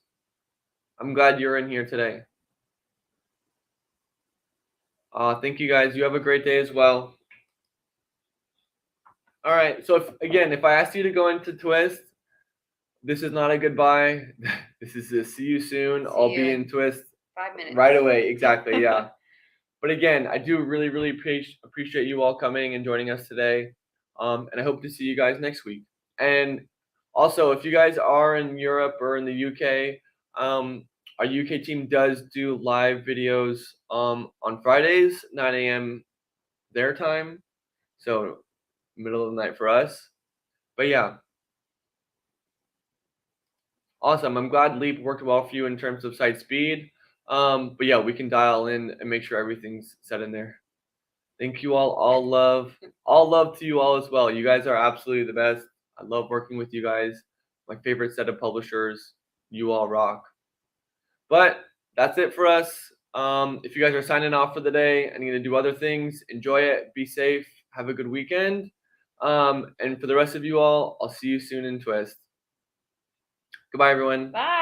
I'm glad you're in here today. Thank you guys. You have a great day as well. All right. So if I asked you to go into Twist, this is not a goodbye. This is a see you soon. I'll be in Twist 5 minutes. right away. Exactly. Yeah. But again, I do really, really appreciate you all coming and joining us today. And I hope to see you guys next week. And also, if you guys are in Europe or in the UK, our UK team does do live videos on Fridays, 9 a.m. their time. So middle of the night for us. But yeah. Awesome. I'm glad Leap worked well for you in terms of site speed. But yeah, we can dial in and make sure everything's set in there. Thank you all. All love to you all as well. You guys are absolutely the best. I love working with you guys. My favorite set of publishers. You all rock. But that's it for us. If you guys are signing off for the day and you're gonna do other things, enjoy it. Be safe. Have a good weekend. And for the rest of you all, I'll see you soon in Twist. Goodbye, everyone. Bye.